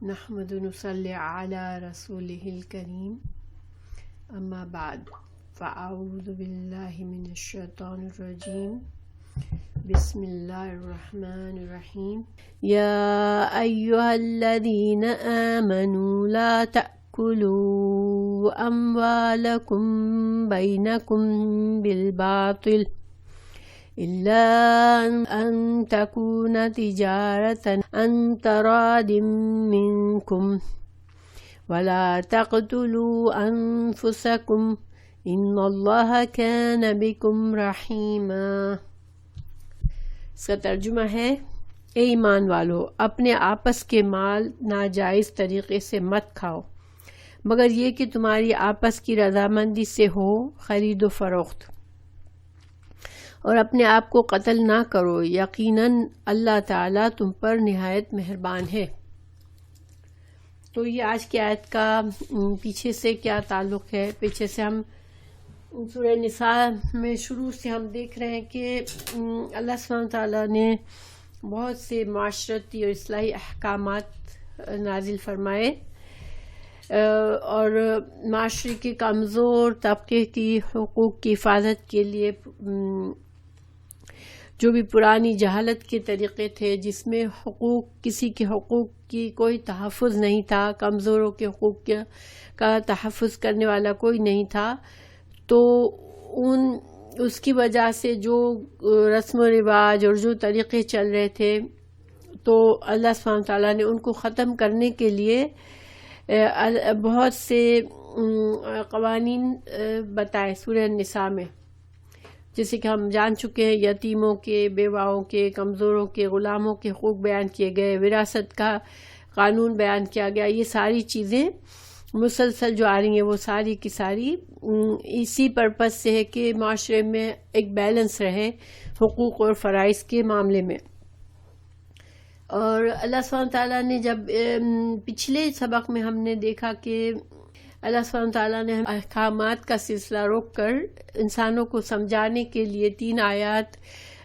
نحمد ونصلی علی رسولہ الکریم اما بعد فاعوذ باللہ من الشیطان الرجیم بسم اللہ الرحمن الرحیم یا ایہا الذین آمنوا لا تأکلوا اموالکم بینکم بالباطل إلا أن تكون تجارة عن تراض منكم ولا تقتلوا أنفسكم إن الله كان بكم رحيما۔ اس کا ترجمہ ہے، اے ایمان والو، اپنے آپس کے مال ناجائز طریقے سے مت کھاؤ مگر یہ کہ تمہاری آپس کی رضامندی سے ہو، خرید و فروخت، اور اپنے آپ کو قتل نہ کرو، یقیناً اللہ تعالیٰ تم پر نہایت مہربان ہے۔ تو یہ آج کی آیت کا پیچھے سے کیا تعلق ہے؟ پیچھے سے ہم سورہ نساء میں شروع سے ہم دیکھ رہے ہیں کہ اللہ سبحانہ تعالیٰ نے بہت سے معاشرتی اور اصلاحی احکامات نازل فرمائے اور معاشرے کے کمزور طبقے کی حقوق کی حفاظت کے لیے جو بھی پرانی جہالت کے طریقے تھے جس میں کسی کے حقوق کی کوئی تحفظ نہیں تھا، کمزوروں کے حقوق کا تحفظ کرنے والا کوئی نہیں تھا، تو اس کی وجہ سے جو رسم و رواج اور جو طریقے چل رہے تھے تو اللہ سبحانہ تعالیٰ نے ان کو ختم کرنے کے لیے بہت سے قوانین بتائے سورہ نساء میں، جیسے کہ ہم جان چکے ہیں، یتیموں کے، بیواؤں کے، کمزوروں کے، غلاموں کے حقوق بیان کیے گئے، وراثت کا قانون بیان کیا گیا۔ یہ ساری چیزیں مسلسل جو آ رہی ہیں وہ ساری کی ساری اسی پرپس سے ہے کہ معاشرے میں ایک بیلنس رہے حقوق اور فرائض کے معاملے میں۔ اور اللہ سبحانہ تعالیٰ نے جب پچھلے سبق میں ہم نے دیکھا کہ اللہ سبحانہ تعالیٰ نے احکامات کا سلسلہ روک کر انسانوں کو سمجھانے کے لیے 3 آیات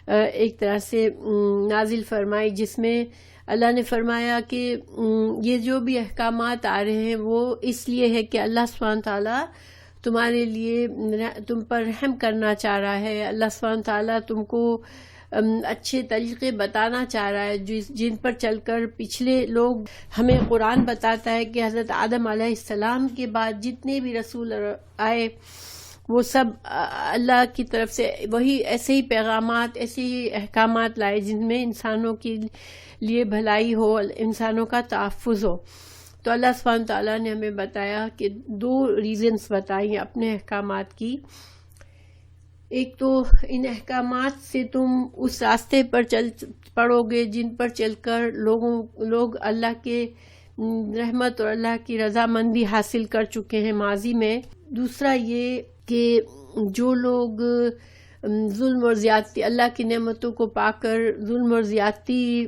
ایک طرح سے نازل فرمائی، جس میں اللہ نے فرمایا کہ یہ جو بھی احکامات آ رہے ہیں وہ اس لیے ہے کہ اللہ سبحانہ تعالیٰ تمہارے لیے تم پر رحم کرنا چاہ رہا ہے، اللہ سبحانہ تعالیٰ تم کو اچھے طریقے بتانا چاہ رہا ہے جن پر چل کر پچھلے لوگ، ہمیں قرآن بتاتا ہے کہ حضرت آدم علیہ السلام کے بعد جتنے بھی رسول آئے وہ سب اللہ کی طرف سے وہی ایسے ہی پیغامات، ایسے ہی احکامات لائے جن میں انسانوں کے لیے بھلائی ہو، انسانوں کا تحفظ ہو۔ تو اللہ سبحانہ تعالیٰ نے ہمیں بتایا کہ 2 ریزنز بتائی ہیں اپنے احکامات کی۔ ایک تو ان احکامات سے تم اس راستے پر چل پڑو گے جن پر چل کر لوگ اللہ کے رحمت اور اللہ کی رضامندی حاصل کر چکے ہیں ماضی میں۔ دوسرا یہ کہ جو لوگ ظلم اور زیادتی، اللہ کی نعمتوں کو پا کر ظلم اور زیادتی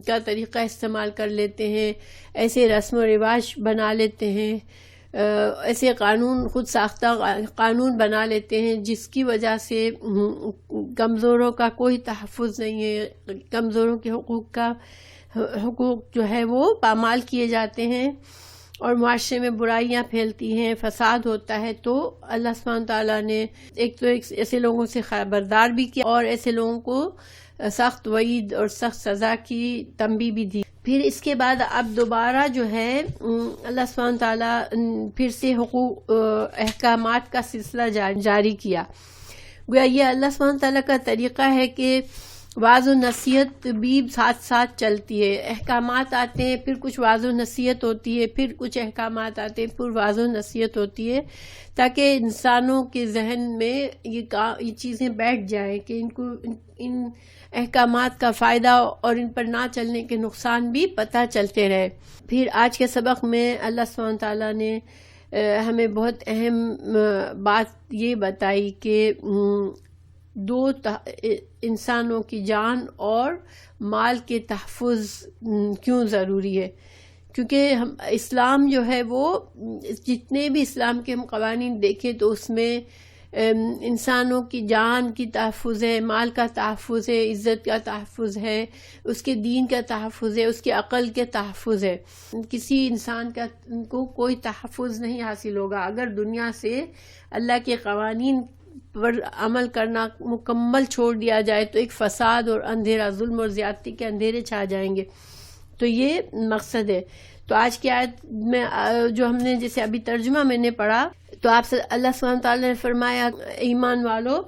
کا طریقہ استعمال کر لیتے ہیں، ایسے رسم و رواج بنا لیتے ہیں، ایسے خود ساختہ قانون بنا لیتے ہیں جس کی وجہ سے کمزوروں کا کوئی تحفظ نہیں ہے، کمزوروں کے حقوق جو ہے وہ پامال کیے جاتے ہیں اور معاشرے میں برائیاں پھیلتی ہیں، فساد ہوتا ہے۔ تو اللہ سبحانہ تعالیٰ نے ایک ایسے لوگوں سے خبردار بھی کیا اور ایسے لوگوں کو سخت وعید اور سخت سزا کی تنبیہ بھی دی۔ پھر اس کے بعد اب دوبارہ جو ہے اللہ سبحانہ تعالیٰ پھر سے احکامات کا سلسلہ جاری کیا۔ گویا یہ اللہ سبحانہ تعالیٰ کا طریقہ ہے کہ واعظ و نصیحت بھی ساتھ ساتھ چلتی ہے، احکامات آتے ہیں پھر کچھ واعظ و نصیحت ہوتی ہے، پھر کچھ احکامات آتے ہیں پھر واعظ و نصیحت ہوتی ہے، تاکہ انسانوں کے ذہن میں یہ چیزیں بیٹھ جائیں کہ ان احکامات کا فائدہ اور ان پر نہ چلنے کے نقصان بھی پتہ چلتے رہے۔ پھر آج کے سبق میں اللہ سبحانہ تعالیٰ نے ہمیں بہت اہم بات یہ بتائی کہ 2 انسانوں کی جان اور مال کے تحفظ کیوں ضروری ہے، کیونکہ اسلام جو ہے وہ جتنے بھی اسلام کے ہم قوانین دیکھیں تو اس میں انسانوں کی جان کی تحفظ ہے، مال کا تحفظ ہے، عزت کا تحفظ ہے، اس کے دین کا تحفظ ہے، اس کی عقل کے تحفظ ہے. کسی انسان کو کوئی تحفظ نہیں حاصل ہوگا اگر دنیا سے اللہ کے قوانین پر عمل کرنا مکمل چھوڑ دیا جائے تو ایک فساد اور اندھیرا، ظلم اور زیادتی کے اندھیرے چھا جائیں گے. تو یہ مقصد ہے. تو آج کی آیت میں جو ہم نے جیسے ابھی ترجمہ میں نے پڑھا تو آپ سے اللہ سبحانہ تعالیٰ نے فرمایا ایمان والو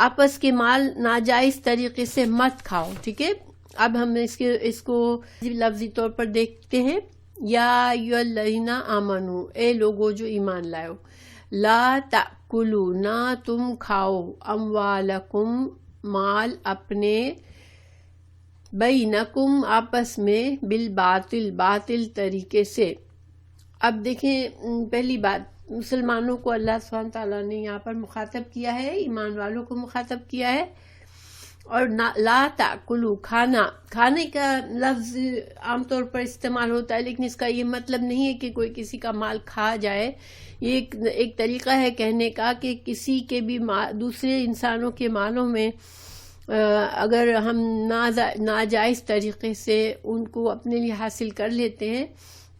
آپس کے مال ناجائز طریقے سے مت کھاؤ. ٹھیک ہے، اب ہم اس کو لفظی طور پر دیکھتے ہیں. یا ایھا الذین آمنو، اے لوگو جو ایمان لائو، لا تأکلوا، نہ تم کھاؤ، اموالکم، مال اپنے، بینکم، آپس میں، بالباطل، باطل طریقے سے. اب دیکھیں پہلی بات، مسلمانوں کو اللہ سبحانہ تعالیٰ نے یہاں پر مخاطب کیا ہے، ایمان والوں کو مخاطب کیا ہے. اور لا تأکلوا، کھانے کا لفظ عام طور پر استعمال ہوتا ہے، لیکن اس کا یہ مطلب نہیں ہے کہ کوئی کسی کا مال کھا جائے. یہ ایک طریقہ ہے کہنے کا کہ کسی کے بھی دوسرے انسانوں کے مالوں میں اگر ہم ناجائز طریقے سے ان کو اپنے لیے حاصل کر لیتے ہیں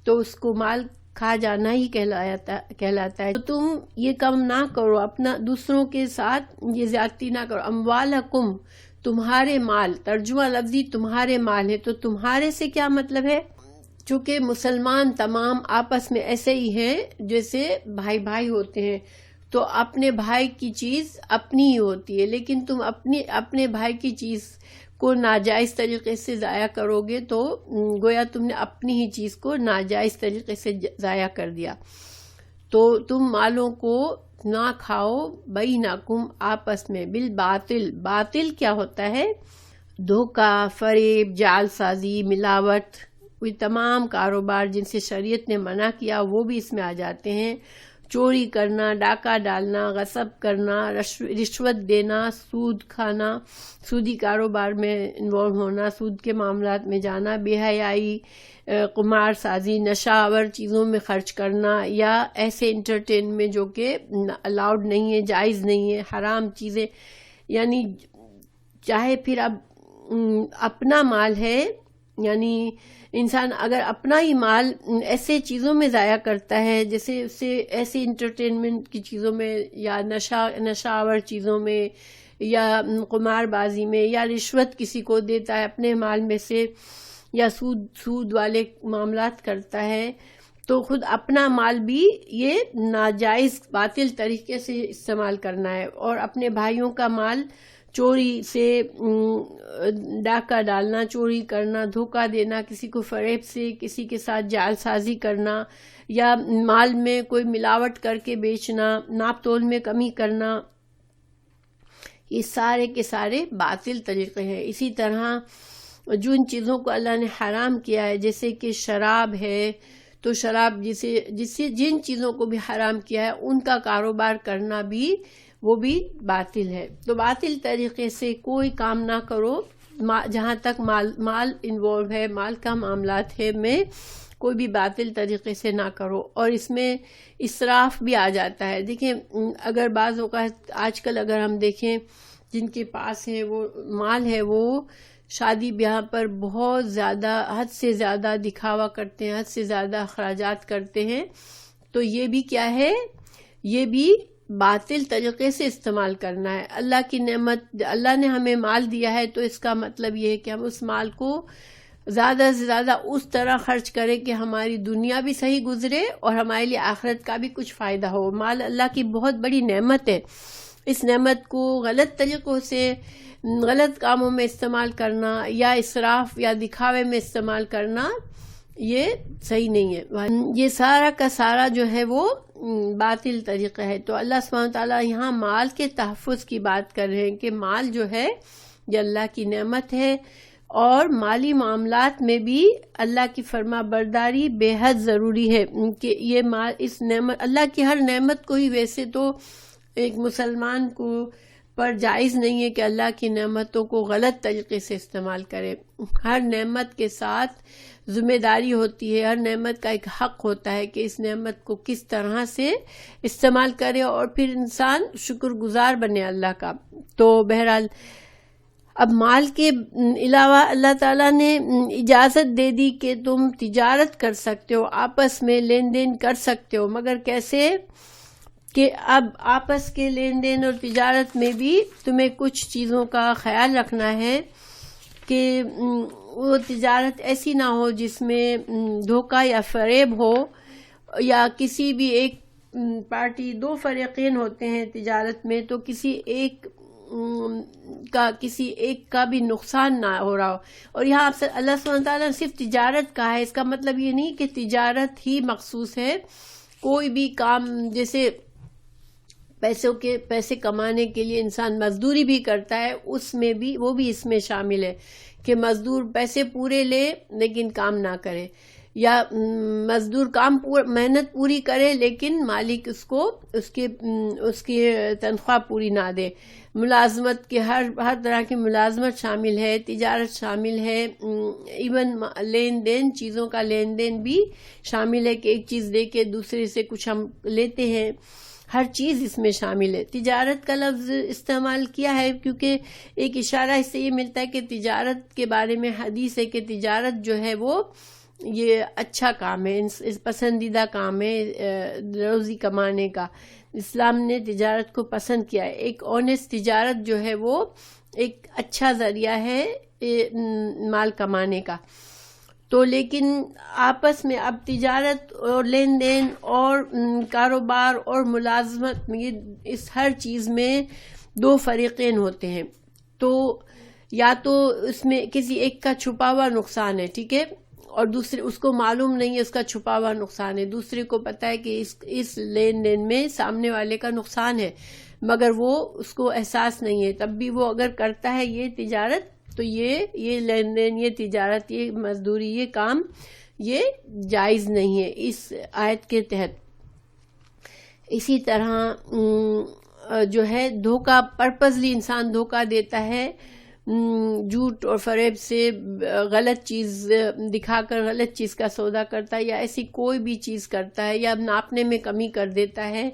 تو اس کو مال کھا جانا ہی کہلاتا ہے. تو تم یہ کام نہ کرو، اپنا دوسروں کے ساتھ یہ زیادتی نہ کرو. اموالکم، تمہارے مال، ترجمہ لفظی تمہارے مال ہے. تو تمہارے سے کیا مطلب ہے؟ چونکہ مسلمان تمام آپس میں ایسے ہی ہیں جیسے بھائی بھائی ہوتے ہیں، تو اپنے بھائی کی چیز اپنی ہی ہوتی ہے. لیکن تم اپنے بھائی کی چیز کو ناجائز طریقے سے ضائع کرو گے تو گویا تم نے اپنی ہی چیز کو ناجائز طریقے سے ضائع کر دیا. تو تم مالوں کو نہ کھاؤ، بینکم، آپس میں، بالباطل. باطل کیا ہوتا ہے؟ دھوکہ، فریب، جعل سازی، ملاوٹ. کوئی تمام کاروبار جن سے شریعت نے منع کیا وہ بھی اس میں آ جاتے ہیں. چوری کرنا، ڈاکہ ڈالنا، غصب کرنا، رشوت دینا، سود کھانا، سودی کاروبار میں انوالو ہونا، سود کے معاملات میں جانا، بے حیائی، قمار سازی، نشہ آور چیزوں میں خرچ کرنا، یا ایسے انٹرٹین میں جو کہ الاؤڈ نہیں ہے، جائز نہیں ہے، حرام چیزیں. یعنی چاہے پھر اب اپنا مال ہے، یعنی انسان اگر اپنا ہی مال ایسے چیزوں میں ضائع کرتا ہے جیسے اسے ایسی انٹرٹینمنٹ کی چیزوں میں، یا نشہ آور چیزوں میں، یا قمار بازی میں، یا رشوت کسی کو دیتا ہے اپنے مال میں سے، یا سود والے معاملات کرتا ہے، تو خود اپنا مال بھی یہ ناجائز باطل طریقے سے استعمال کرنا ہے. اور اپنے بھائیوں کا مال چوری سے، ڈاکہ ڈالنا، چوری کرنا، دھوکہ دینا، کسی کو فریب سے کسی کے ساتھ جعل سازی کرنا، یا مال میں کوئی ملاوٹ کر کے بیچنا، ناپ تول میں کمی کرنا، یہ سارے کے سارے باطل طریقے ہیں. اسی طرح جن چیزوں کو اللہ نے حرام کیا ہے جیسے کہ شراب ہے، تو شراب جن چیزوں کو بھی حرام کیا ہے ان کا کاروبار کرنا بھی وہ بھی باطل ہے. تو باطل طریقے سے کوئی کام نہ کرو جہاں تک مال انوالو ہے، مال کا معاملات ہے، میں کوئی بھی باطل طریقے سے نہ کرو. اور اس میں اسراف بھی آ جاتا ہے. دیکھیں اگر بعض اوقات آج کل اگر ہم دیکھیں جن کے پاس ہے وہ مال ہے، وہ شادی بیاہ پر بہت زیادہ، حد سے زیادہ دکھاوا کرتے ہیں، حد سے زیادہ اخراجات کرتے ہیں. تو یہ بھی کیا ہے؟ یہ بھی باطل طریقے سے استعمال کرنا ہے. اللہ کی نعمت، اللہ نے ہمیں مال دیا ہے تو اس کا مطلب یہ ہے کہ ہم اس مال کو زیادہ سے زیادہ اس طرح خرچ کریں کہ ہماری دنیا بھی صحیح گزرے اور ہمارے لیے آخرت کا بھی کچھ فائدہ ہو. مال اللہ کی بہت بڑی نعمت ہے. اس نعمت کو غلط طریقوں سے، غلط کاموں میں استعمال کرنا، یا اسراف یا دکھاوے میں استعمال کرنا، یہ صحیح نہیں ہے. یہ سارا کا سارا جو ہے وہ باطل طریقہ ہے. تو اللہ سبحانہ تعالیٰ یہاں مال کے تحفظ کی بات کر رہے ہیں کہ مال جو ہے یہ اللہ کی نعمت ہے، اور مالی معاملات میں بھی اللہ کی فرما برداری بے حد ضروری ہے. کہ یہ مال، اس نعمت، اللہ کی ہر نعمت کو ہی ویسے تو ایک مسلمان کو پر جائز نہیں ہے کہ اللہ کی نعمتوں کو غلط طریقے سے استعمال کرے. ہر نعمت کے ساتھ ذمہ داری ہوتی ہے، ہر نعمت کا ایک حق ہوتا ہے کہ اس نعمت کو کس طرح سے استعمال کرے اور پھر انسان شکر گزار بنے اللہ کا. تو بہرحال اب مال کے علاوہ اللہ تعالیٰ نے اجازت دے دی کہ تم تجارت کر سکتے ہو، آپس میں لین دین کر سکتے ہو، مگر کیسے کہ اب آپس کے لین دین اور تجارت میں بھی تمہیں کچھ چیزوں کا خیال رکھنا ہے کہ وہ تجارت ایسی نہ ہو جس میں دھوکہ یا فریب ہو، یا کسی بھی ایک پارٹی، دو فریقین ہوتے ہیں تجارت میں، تو کسی ایک کا بھی نقصان نہ ہو رہا ہو. اور یہاں اللہ سبحانہ تعالیٰ نے صرف تجارت کہا ہے، اس کا مطلب یہ نہیں کہ تجارت ہی مخصوص ہے. کوئی بھی کام، جیسے پیسے کمانے کے لیے انسان مزدوری بھی کرتا ہے، اس میں بھی وہ بھی اس میں شامل ہے کہ مزدور پیسے پورے لے لیکن کام نہ کرے، یا مزدور محنت پوری کرے لیکن مالک اس کی تنخواہ پوری نہ دے. ملازمت کے ہر طرح کی ملازمت شامل ہے، تجارت شامل ہے، ایون لین دین، چیزوں کا لین دین بھی شامل ہے کہ ایک چیز دے کے دوسرے سے کچھ ہم لیتے ہیں، ہر چیز اس میں شامل ہے. تجارت کا لفظ استعمال کیا ہے کیونکہ ایک اشارہ اس سے یہ ملتا ہے کہ تجارت کے بارے میں حدیث ہے کہ تجارت جو ہے وہ یہ اچھا کام ہے، پسندیدہ کام ہے روزی کمانے کا. اسلام نے تجارت کو پسند کیا ہے. ایک آنیسٹ تجارت جو ہے وہ ایک اچھا ذریعہ ہے مال کمانے کا. تو لیکن آپس میں اب تجارت اور لین دین اور کاروبار اور ملازمت میں اس ہر چیز میں دو فریقین ہوتے ہیں. تو یا تو اس میں کسی ایک کا چھپا ہوا نقصان ہے، ٹھیک ہے، اور دوسرے اس کو معلوم نہیں ہے اس کا چھپا ہوا نقصان ہے، دوسرے کو پتا ہے کہ اس لین دین میں سامنے والے کا نقصان ہے مگر وہ اس کو احساس نہیں ہے، تب بھی وہ اگر کرتا ہے یہ تجارت تو یہ لین دین، یہ تجارت، یہ مزدوری، یہ کام یہ جائز نہیں ہے اس آیت کے تحت. اسی طرح جو ہے دھوکہ، پرپزلی انسان دھوکہ دیتا ہے، جھوٹ اور فریب سے غلط چیز دکھا کر غلط چیز کا سودا کرتا ہے، یا ایسی کوئی بھی چیز کرتا ہے، یا ناپنے میں کمی کر دیتا ہے،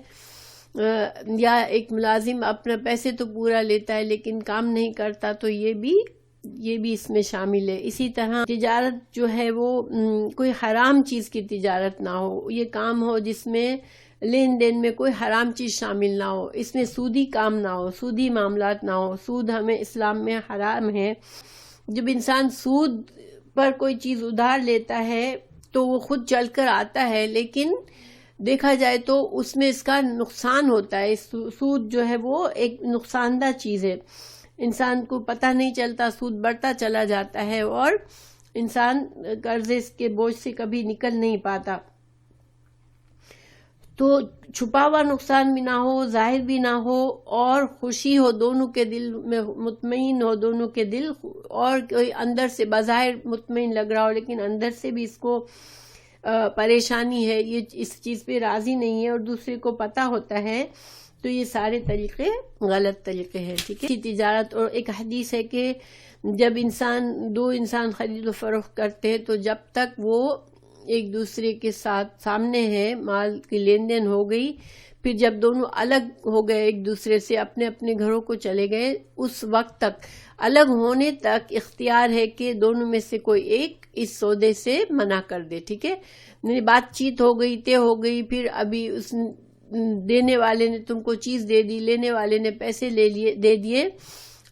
یا ایک ملازم اپنا پیسے تو پورا لیتا ہے لیکن کام نہیں کرتا، تو یہ بھی اس میں شامل ہے. اسی طرح تجارت جو ہے وہ کوئی حرام چیز کی تجارت نہ ہو، یہ کام ہو جس میں لین دین میں کوئی حرام چیز شامل نہ ہو، اس میں سودی کام نہ ہو، سودی معاملات نہ ہو. سود ہمیں اسلام میں حرام ہے. جب انسان سود پر کوئی چیز ادھار لیتا ہے تو وہ خود چل کر آتا ہے، لیکن دیکھا جائے تو اس میں اس کا نقصان ہوتا ہے. سود جو ہے وہ ایک نقصان دہ چیز ہے، انسان کو پتہ نہیں چلتا، سود بڑھتا چلا جاتا ہے اور انسان قرضے کے بوجھ سے کبھی نکل نہیں پاتا. تو چھپا ہوا نقصان بھی نہ ہو، ظاہر بھی نہ ہو، اور خوشی ہو، دونوں کے دل میں مطمئن ہو دونوں کے دل، اور کوئی اندر سے بظاہر مطمئن لگ رہا ہو لیکن اندر سے بھی اس کو پریشانی ہے، یہ اس چیز پہ راضی نہیں ہے اور دوسرے کو پتہ ہوتا ہے، تو یہ سارے طریقے غلط طریقے ہیں. ٹھیک ہے. تجارت، اور ایک حدیث ہے کہ جب دو انسان خرید و فروخت کرتے ہیں تو جب تک وہ ایک دوسرے کے ساتھ سامنے ہے، مال کی لین دین ہو گئی، پھر جب دونوں الگ ہو گئے ایک دوسرے سے، اپنے اپنے گھروں کو چلے گئے، اس وقت تک، الگ ہونے تک اختیار ہے کہ دونوں میں سے کوئی ایک اس سودے سے منع کر دے. ٹھیک ہے. بات چیت ہو گئی، طے ہو گئی، پھر ابھی اس دینے والے نے تم کو چیز دے دی، لینے والے نے پیسے دے دیے،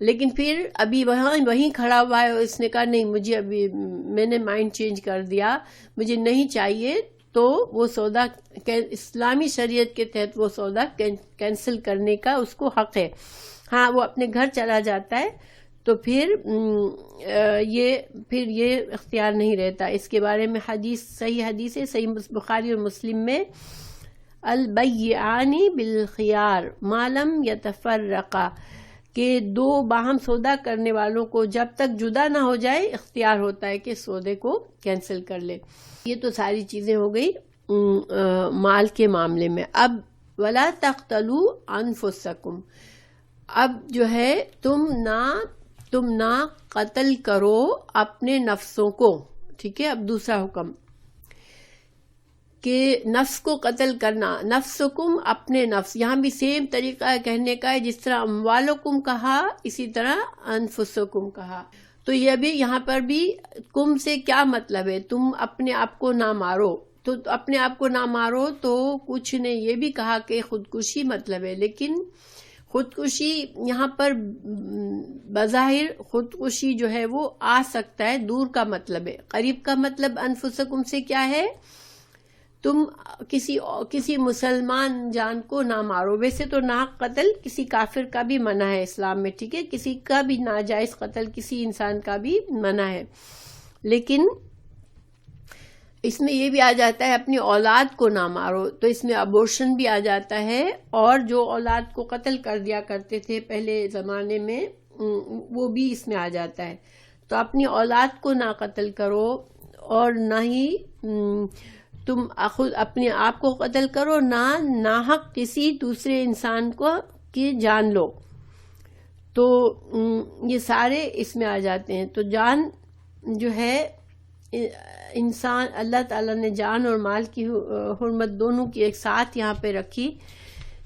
لیکن پھر ابھی وہیں کھڑا ہوا ہے، اس نے کہا نہیں مجھے ابھی میں نے مائنڈ چینج کر دیا، مجھے نہیں چاہیے، تو وہ سودا اسلامی شریعت کے تحت وہ سودا کینسل کرنے کا اس کو حق ہے. ہاں وہ اپنے گھر چلا جاتا ہے تو پھر یہ اختیار نہیں رہتا. اس کے بارے میں صحیح حدیث ہے، صحیح بخاری اور مسلم میں، البیعان بالخیار ما لم یتفرقا، کہ دو باہم سودا کرنے والوں کو جب تک جدا نہ ہو جائے اختیار ہوتا ہے کہ سودے کو کینسل کر لے. یہ تو ساری چیزیں ہو گئی مال کے معاملے میں. اب ولا تقتلوا انفسکم، اب جو ہے تم نہ قتل کرو اپنے نفسوں کو. ٹھیک ہے. اب دوسرا حکم کہ نفس کو قتل کرنا. نفسکم اپنے نفس، یہاں بھی سیم طریقہ کہنے کا ہے جس طرح اموالکم کہا اسی طرح انفسکم کہا. تو یہ بھی یہاں پر بھی کم سے کیا مطلب ہے؟ تم اپنے آپ کو نہ مارو. تو اپنے آپ کو نہ مارو تو کچھ نے یہ بھی کہا کہ خودکشی مطلب ہے، لیکن خودکشی یہاں پر بظاہر خودکشی جو ہے وہ آ سکتا ہے، دور کا مطلب ہے. قریب کا مطلب انفسکم سے کیا ہے؟ تم کسی مسلمان جان کو نہ مارو. ویسے تو ناحق قتل کسی کافر کا بھی منع ہے اسلام میں، ٹھیک ہے، کسی کا بھی ناجائز قتل کسی انسان کا بھی منع ہے. لیکن اس میں یہ بھی آ جاتا ہے اپنی اولاد کو نہ مارو، تو اس میں ابورشن بھی آ جاتا ہے، اور جو اولاد کو قتل کر دیا کرتے تھے پہلے زمانے میں وہ بھی اس میں آ جاتا ہے. تو اپنی اولاد کو نہ قتل کرو، اور نہ ہی تم خود اپنے آپ کو قتل کرو، نہ ناحق کسی دوسرے انسان کو کی جان لو. تو یہ سارے اس میں آ جاتے ہیں. تو جان جو ہے انسان، اللہ تعالیٰ نے جان اور مال کی حرمت دونوں کی ایک ساتھ یہاں پہ رکھی.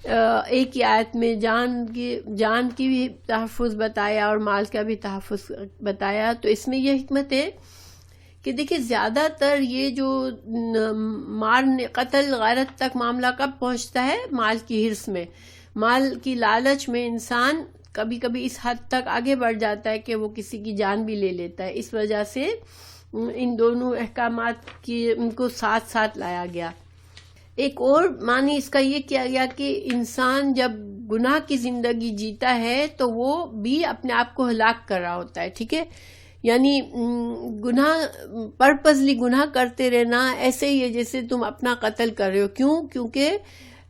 ایک ہی آیت میں جان کی بھی تحفظ بتایا اور مال کا بھی تحفظ بتایا. تو اس میں یہ حکمت ہے کہ دیکھیں زیادہ تر یہ جو مارنے قتل غارت تک معاملہ کب پہنچتا ہے؟ مال کی حرص میں، مال کی لالچ میں انسان کبھی کبھی اس حد تک آگے بڑھ جاتا ہے کہ وہ کسی کی جان بھی لے لیتا ہے. اس وجہ سے ان دونوں احکامات کی ان کو ساتھ ساتھ لایا گیا. ایک اور معنی اس کا یہ کیا گیا کہ انسان جب گناہ کی زندگی جیتا ہے تو وہ بھی اپنے آپ کو ہلاک کر رہا ہوتا ہے، ٹھیک ہے. یعنی گناہ پرپزلی گناہ کرتے رہنا ایسے ہی ہے جیسے تم اپنا قتل کر رہے ہو. کیوں؟ کیونکہ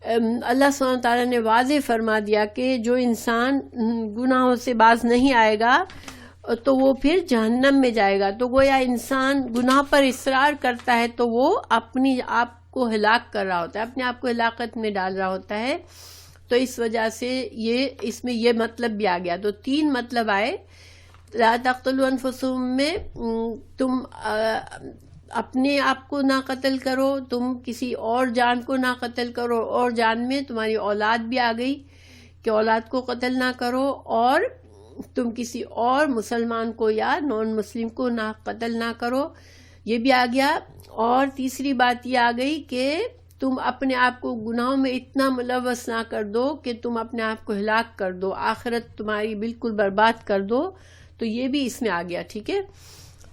اللہ سبحانہ تعالیٰ نے واضح فرما دیا کہ جو انسان گناہوں سے باز نہیں آئے گا تو وہ پھر جہنم میں جائے گا. تو گویا انسان گناہ پر اصرار کرتا ہے تو وہ اپنی آپ کو ہلاک کر رہا ہوتا ہے، اپنے آپ کو ہلاکت میں ڈال رہا ہوتا ہے. تو اس وجہ سے اس میں یہ مطلب بھی آ گیا. تو تین مطلب آئے. لا تقتلوا انفسکم میں تم اپنے آپ کو نہ قتل کرو، تم کسی اور جان کو نہ قتل کرو، اور جان میں تمہاری اولاد بھی آ گئی کہ اولاد کو قتل نہ کرو، اور تم کسی اور مسلمان کو یا نان مسلم کو نہ قتل نہ کرو، یہ بھی آ گیا. اور تیسری بات یہ آ گئی کہ تم اپنے آپ کو گناہوں میں اتنا ملوث نہ کر دو کہ تم اپنے آپ کو ہلاک کر دو، آخرت تمہاری بالکل برباد کر دو. تو یہ بھی اس میں آ گیا، ٹھیک ہے.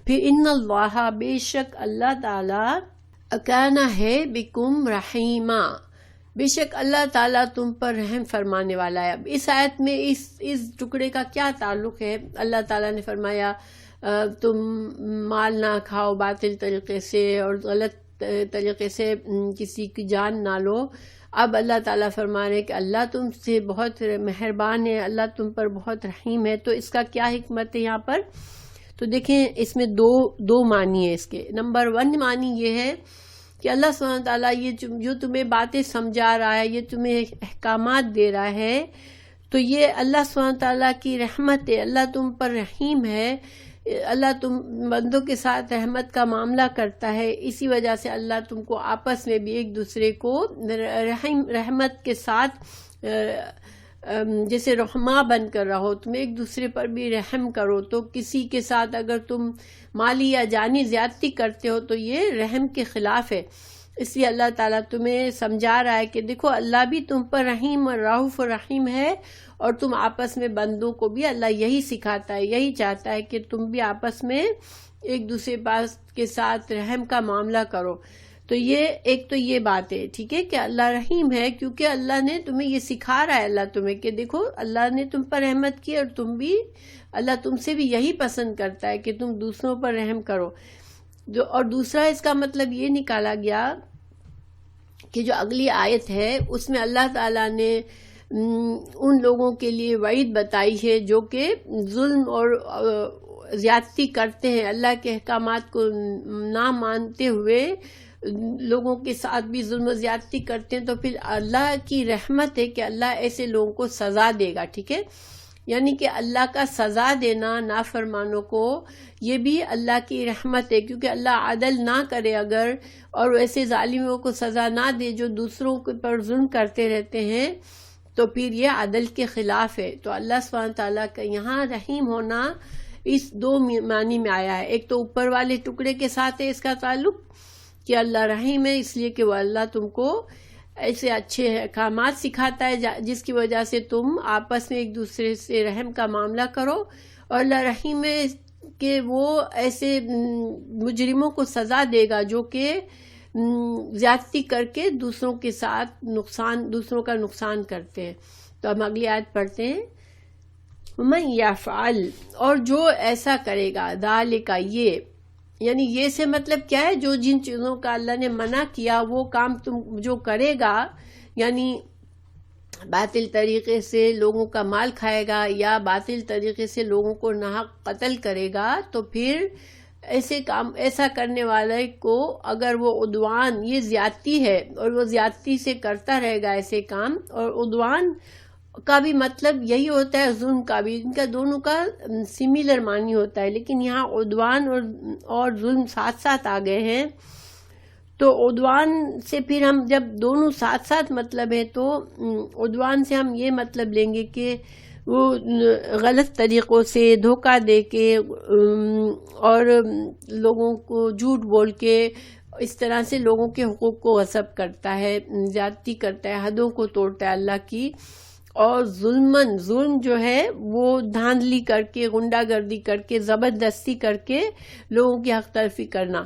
پھر ان اللہ، بے شک اللہ تعالی، کان ہے بکم رحیما، بے شک اللہ تعالیٰ تم پر رحم فرمانے والا ہے. اب اس آیت میں اس ٹکڑے کا کیا تعلق ہے؟ اللہ تعالیٰ نے فرمایا تم مال نہ کھاؤ باطل طریقے سے اور غلط طریقے سے کسی کی جان نہ لو. اب اللہ تعالیٰ فرما رہے کہ اللہ تم سے بہت مہربان ہے، اللہ تم پر بہت رحیم ہے. تو اس کا کیا حکمت ہے یہاں پر؟ تو دیکھیں اس میں دو معنی ہے اس کے. نمبر 1 معنی یہ ہے کہ اللہ سبحانہ تعالیٰ یہ جو تمہیں باتیں سمجھا رہا ہے، یہ تمہیں احکامات دے رہا ہے، تو یہ اللہ سبحانہ تعالیٰ کی رحمت ہے. اللہ تم پر رحیم ہے، اللہ تم بندوں کے ساتھ رحمت کا معاملہ کرتا ہے. اسی وجہ سے اللہ تم کو آپس میں بھی ایک دوسرے کو رحمت کے ساتھ جیسے رحماں بن کر رہو، تم ایک دوسرے پر بھی رحم کرو. تو کسی کے ساتھ اگر تم مالی یا جانی زیادتی کرتے ہو تو یہ رحم کے خلاف ہے. اس لیے اللہ تعالیٰ تمہیں سمجھا رہا ہے کہ دیکھو اللہ بھی تم پر رحیم اور رؤوف و رحیم ہے، اور تم آپس میں بندوں کو بھی اللہ یہی سکھاتا ہے، یہی چاہتا ہے کہ تم بھی آپس میں ایک دوسرے کے ساتھ رحم کا معاملہ کرو. تو یہ بات ہے، ٹھیک ہے، کہ اللہ رحیم ہے کیونکہ اللہ نے تمہیں یہ سکھا رہا ہے، اللہ تمہیں کہ دیکھو اللہ نے تم پر رحمت کی، اور تم بھی اللہ تم سے بھی یہی پسند کرتا ہے کہ تم دوسروں پر رحم کرو. اور دوسرا اس کا مطلب یہ نکالا گیا کہ جو اگلی آیت ہے اس میں اللہ تعالیٰ نے ان لوگوں کے لیے وعید بتائی ہے جو کہ ظلم اور زیادتی کرتے ہیں، اللہ کے احکامات کو نہ مانتے ہوئے لوگوں کے ساتھ بھی ظلم و زیادتی کرتے ہیں. تو پھر اللہ کی رحمت ہے کہ اللہ ایسے لوگوں کو سزا دے گا، ٹھیک ہے. یعنی کہ اللہ کا سزا دینا نافرمانوں کو یہ بھی اللہ کی رحمت ہے، کیونکہ اللہ عدل نہ کرے اگر اور ایسے ظالموں کو سزا نہ دے جو دوسروں پر ظلم کرتے رہتے ہیں تو پھر یہ عدل کے خلاف ہے۔ تو اللہ سبحانہ تعالیٰ کا یہاں رحیم ہونا اس دو معنی میں آیا ہے، ایک تو اوپر والے ٹکڑے کے ساتھ ہے اس کا تعلق کہ اللہ رحیم ہے اس لیے کہ وہ اللہ تم کو ایسے اچھے احکامات سکھاتا ہے جس کی وجہ سے تم آپس میں ایک دوسرے سے رحم کا معاملہ کرو، اور اللہ رحیم ہے کہ وہ ایسے مجرموں کو سزا دے گا جو کہ زیادتی کر کے دوسروں کے ساتھ دوسروں کا نقصان کرتے ہیں۔ تو ہم اگلی آیت پڑھتے ہیں، من یفعل، اور جو ایسا کرے گا، ذالک، یہ یعنی یہ سے مطلب کیا ہے، جو جن چیزوں کا اللہ نے منع کیا وہ کام تم جو کرے گا، یعنی باطل طریقے سے لوگوں کا مال کھائے گا یا باطل طریقے سے لوگوں کو ناحق قتل کرے گا، تو پھر ایسا کرنے والے کو اگر وہ عدوان، یہ زیادتی ہے اور وہ زیادتی سے کرتا رہے گا ایسے کام، اور عدوان کا بھی مطلب یہی ہوتا ہے، ظلم کا بھی، ان کا دونوں کا سملر معنی ہوتا ہے، لیکن یہاں عدوان اور ظلم ساتھ ساتھ آ گئے ہیں۔ تو عدوان سے پھر ہم جب دونوں ساتھ ساتھ مطلب ہے تو عدوان سے ہم یہ مطلب لیں گے کہ وہ غلط طریقوں سے دھوکہ دے کے اور لوگوں کو جھوٹ بول کے اس طرح سے لوگوں کے حقوق کو غصب کرتا ہے، زیادتی کرتا ہے، حدوں کو توڑتا ہے اللہ کی، اور ظلم جو ہے وہ دھاندلی کر کے، غنڈہ گردی کر کے، زبردستی کر کے لوگوں کی حق تلفی کرنا۔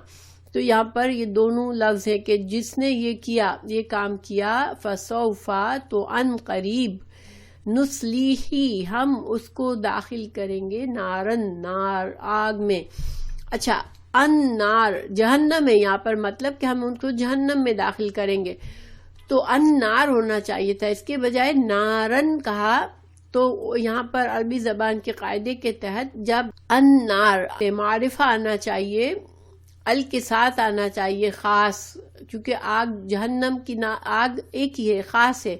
تو یہاں پر یہ دونوں لفظ ہیں کہ جس نے یہ کام کیا، فسوفا، تو ان قریب، نسلیہی، ہم اس کو داخل کریں گے، نار، آگ میں۔ اچھا، نار جہنم ہے یہاں پر، مطلب کہ ہم ان کو جہنم میں داخل کریں گے، تو نار ہونا چاہیے تھا، اس کے بجائے نارن کہا۔ تو یہاں پر عربی زبان کے قاعدے کے تحت جب نار معرفہ آنا چاہیے، ال کے ساتھ آنا چاہیے، خاص، کیونکہ آگ جہنم کی آگ ایک ہی ہے، خاص ہے،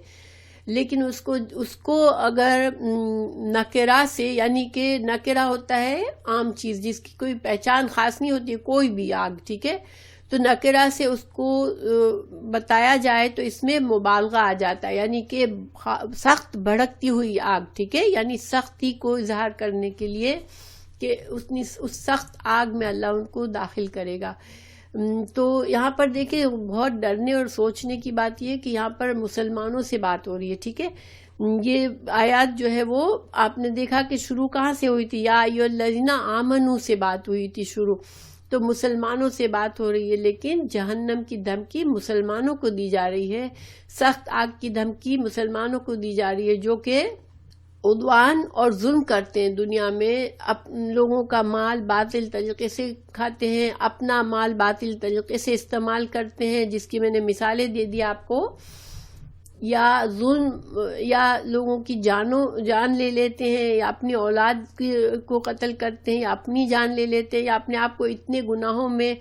لیکن اس کو اگر نکرہ سے، یعنی کہ نکرہ ہوتا ہے عام چیز جس کی کوئی پہچان خاص نہیں ہوتی، کوئی بھی آگ، ٹھیک ہے، تو نکرہ سے اس کو بتایا جائے تو اس میں مبالغہ آ جاتا ہے، یعنی کہ سخت بھڑکتی ہوئی آگ، ٹھیک ہے، یعنی سختی کو اظہار کرنے کے لیے کہ اس سخت آگ میں اللہ ان کو داخل کرے گا۔ تو یہاں پر دیکھیں بہت ڈرنے اور سوچنے کی بات یہ ہے کہ یہاں پر مسلمانوں سے بات ہو رہی ہے، ٹھیک ہے۔ یہ آیات جو ہے وہ آپ نے دیکھا کہ شروع کہاں سے ہوئی تھی، یا ایھا الذین آمنوا سے بات ہوئی تھی شروع، تو مسلمانوں سے بات ہو رہی ہے، لیکن جہنم کی دھمکی مسلمانوں کو دی جا رہی ہے، سخت آگ کی دھمکی مسلمانوں کو دی جا رہی ہے جو کہ عدوان اور ظلم کرتے ہیں دنیا میں، لوگوں کا مال باطل طریقے سے کھاتے ہیں، اپنا مال باطل طریقے سے استعمال کرتے ہیں، جس کی میں نے مثالیں دے دی آپ کو، یا ظلم، یا لوگوں کی جان لے لیتے ہیں، یا اپنی اولاد کو قتل کرتے ہیں، یا اپنی جان لے لیتے ہیں، یا اپنے آپ کو اتنے گناہوں میں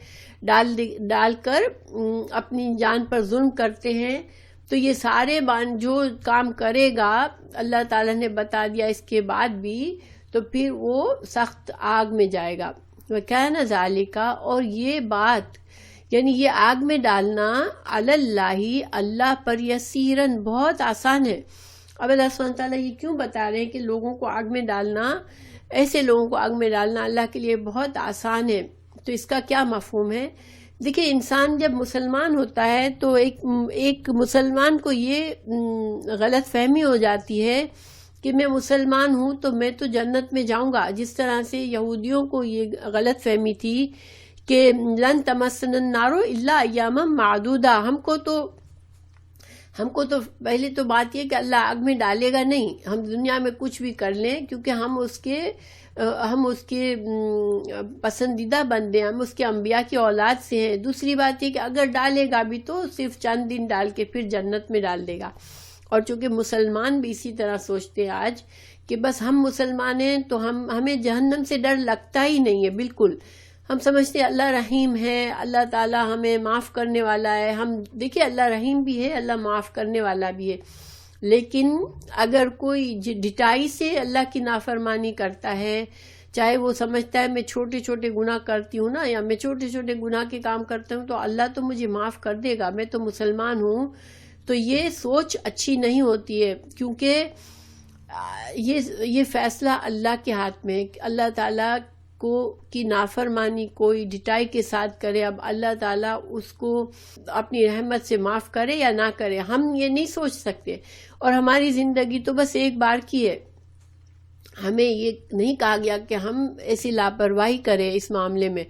ڈال کر اپنی جان پر ظلم کرتے ہیں۔ تو یہ سارے جو کام کرے گا اللہ تعالیٰ نے بتا دیا اس کے بعد بھی، تو پھر وہ سخت آگ میں جائے گا۔ وَكَانَ ذَلِكَ، اور یہ بات یعنی یہ آگ میں ڈالنا، علی اللہ، اللہ پر، یسیرن، بہت آسان ہے۔ اب اللہ سبحانہ تعالیٰ یہ کیوں بتا رہے ہیں کہ لوگوں کو آگ میں ڈالنا، ایسے لوگوں کو آگ میں ڈالنا اللہ کے لیے بہت آسان ہے؟ تو اس کا کیا مفہوم ہے؟ دیکھیں، انسان جب مسلمان ہوتا ہے تو ایک مسلمان کو یہ غلط فہمی ہو جاتی ہے کہ میں مسلمان ہوں تو میں تو جنت میں جاؤں گا، جس طرح سے یہودیوں کو یہ غلط فہمی تھی کہ لن تمسنا النار الا ایاما معدودہ، ہم کو تو پہلے تو بات یہ کہ اللہ آگ میں ڈالے گا نہیں، ہم دنیا میں کچھ بھی کر لیں کیونکہ ہم اس کے پسندیدہ بندے ہیں، ہم اس کے انبیاء کی اولاد سے ہیں۔ دوسری بات یہ کہ اگر ڈالے گا بھی تو صرف چند دن ڈال کے پھر جنت میں ڈال دے گا۔ اور چونکہ مسلمان بھی اسی طرح سوچتے ہیں آج کہ بس ہم مسلمان ہیں تو ہمیں جہنم سے ڈر لگتا ہی نہیں ہے، بالکل ہم سمجھتے ہیں اللہ رحیم ہے، اللہ تعالیٰ ہمیں معاف کرنے والا ہے۔ ہم دیکھیں اللہ رحیم بھی ہے، اللہ معاف کرنے والا بھی ہے، لیکن اگر کوئی ڈٹائی سے اللہ کی نافرمانی کرتا ہے، چاہے وہ سمجھتا ہے میں چھوٹے چھوٹے گناہ کرتی ہوں نا، یا میں چھوٹے چھوٹے گناہ کے کام کرتا ہوں تو اللہ تو مجھے معاف کر دے گا، میں تو مسلمان ہوں، تو یہ سوچ اچھی نہیں ہوتی ہے، کیونکہ یہ فیصلہ اللہ کے ہاتھ میں ہے کہ اللہ تعالیٰ کی نافرمانی کوئی ڈٹائی کے ساتھ کرے، اب اللہ تعالیٰ اس کو اپنی رحمت سے معاف کرے یا نہ کرے، ہم یہ نہیں سوچ سکتے، اور ہماری زندگی تو بس ایک بار کی ہے، ہمیں یہ نہیں کہا گیا کہ ہم ایسی لاپرواہی کریں اس معاملے میں۔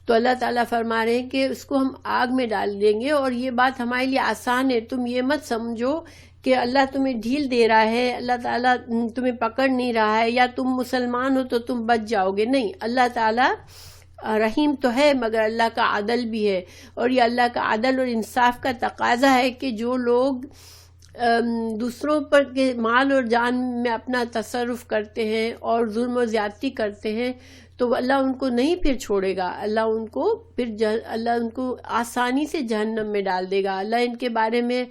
تو اللہ تعالیٰ فرما رہے ہیں کہ اس کو ہم آگ میں ڈال دیں گے، اور یہ بات ہمارے لیے آسان ہے، تم یہ مت سمجھو کہ اللہ تمہیں ڈھیل دے رہا ہے، اللہ تعالیٰ تمہیں پکڑ نہیں رہا ہے، یا تم مسلمان ہو تو تم بچ جاؤ گے، نہیں، اللہ تعالیٰ رحیم تو ہے مگر اللہ کا عدل بھی ہے، اور یہ اللہ کا عدل اور انصاف کا تقاضا ہے کہ جو لوگ دوسروں پر کے مال اور جان میں اپنا تصرف کرتے ہیں اور ظلم و زیادتی کرتے ہیں تو اللہ ان کو نہیں پھر چھوڑے گا، اللہ ان کو آسانی سے جہنم میں ڈال دے گا، اللہ ان کے بارے میں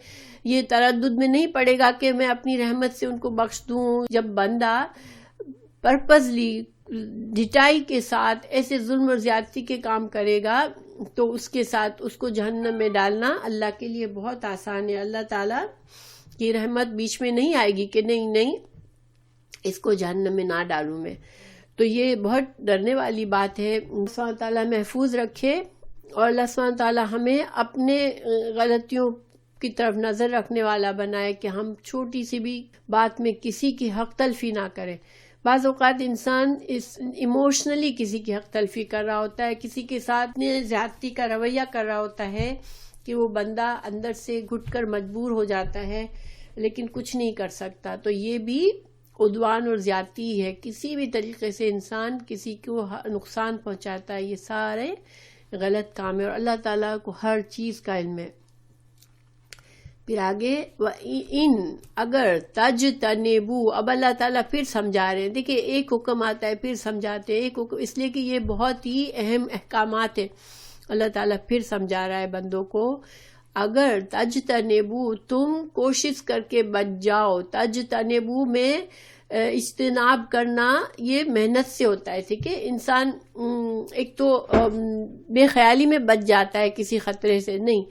یہ تردد میں نہیں پڑے گا کہ میں اپنی رحمت سے ان کو بخش دوں۔ جب بندہ پرپزلی ڈٹائی کے ساتھ ایسے ظلم اور زیادتی کے کام کرے گا تو اس کے ساتھ اس کو جہنم میں ڈالنا اللہ کے لیے بہت آسان ہے، اللہ تعالیٰ کی رحمت بیچ میں نہیں آئے گی کہ نہیں اس کو جہنم میں نہ ڈالوں میں، تو یہ بہت ڈرنے والی بات ہے۔ اللہ سبحانہ تعالیٰ محفوظ رکھے، اور اللہ سبحانہ تعالیٰ ہمیں اپنے غلطیوں کی طرف نظر رکھنے والا بنائے کہ ہم چھوٹی سی بھی بات میں کسی کی حق تلفی نہ کریں۔ بعض اوقات انسان ایموشنلی کسی کی حق تلفی کر رہا ہوتا ہے، کسی کے ساتھ زیادتی کا رویہ کر رہا ہوتا ہے کہ وہ بندہ اندر سے گھٹ کر مجبور ہو جاتا ہے لیکن کچھ نہیں کر سکتا، تو یہ بھی عدوان اور زیادتی ہے، کسی بھی طریقے سے انسان کسی کو نقصان پہنچاتا ہے، یہ سارے غلط کام ہے، اور اللہ تعالیٰ کو ہر چیز کا علم ہے۔ پھر آگے ان اگر تجتنبوا، اب اللہ تعالیٰ پھر سمجھا رہے ہیں، دیکھیں ایک حکم آتا ہے پھر سمجھاتے ہیں، ایک حکم اس لیے کہ یہ بہت ہی اہم احکامات ہیں، اللہ تعالیٰ پھر سمجھا رہا ہے بندوں کو، اگر تجتنبوا تم کوشش کر کے بچ جاؤ، تجتنبوا میں اجتناب کرنا یہ محنت سے ہوتا ہے، ٹھیک ہے، انسان ایک تو بے خیالی میں بچ جاتا ہے کسی خطرے سے، نہیں،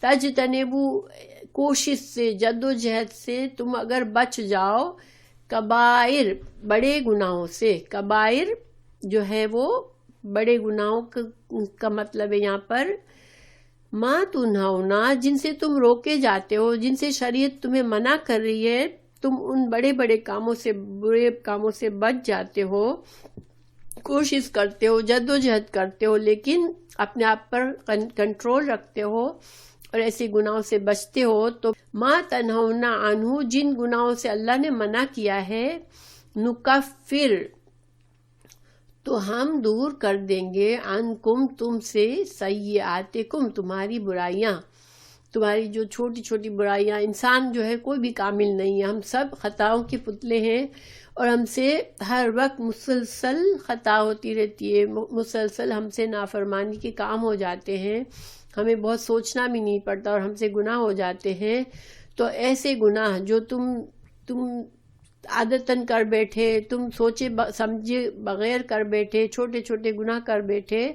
تجتنبوا کوشش سے، جد و جہد سے تم اگر بچ جاؤ کبائر، بڑے گناہوں سے، کبائر جو ہے وہ بڑے گناہوں کا مطلب ہے یہاں پر ما تنہونا، جن سے تم روکے جاتے ہو، جن سے شریعت تمہیں منع کر رہی ہے، تم ان بڑے بڑے کاموں سے، برے کاموں سے بچ جاتے ہو، کوشش کرتے ہو، جد و جہد کرتے ہو، لیکن اپنے آپ پر کنٹرول رکھتے ہو اور ایسے گناہوں سے بچتے ہو، تو ما تنہونا عنہ، جن گناہوں سے اللہ نے منع کیا ہے، نکفر، تو ہم دور کر دیں گے، عنکم، تم سے، سیئاتکم، تمہاری برائیاں، تمہاری جو چھوٹی چھوٹی برائیاں، انسان جو ہے کوئی بھی کامل نہیں ہے، ہم سب خطاؤں کے پتلے ہیں، اور ہم سے ہر وقت مسلسل خطا ہوتی رہتی ہے، مسلسل ہم سے نافرمانی کے کام ہو جاتے ہیں، ہمیں بہت سوچنا بھی نہیں پڑتا اور ہم سے گناہ ہو جاتے ہیں، تو ایسے گناہ جو تم عادتاً کر بیٹھے، تم سوچے سمجھے بغیر کر بیٹھے، چھوٹے چھوٹے گناہ کر بیٹھے،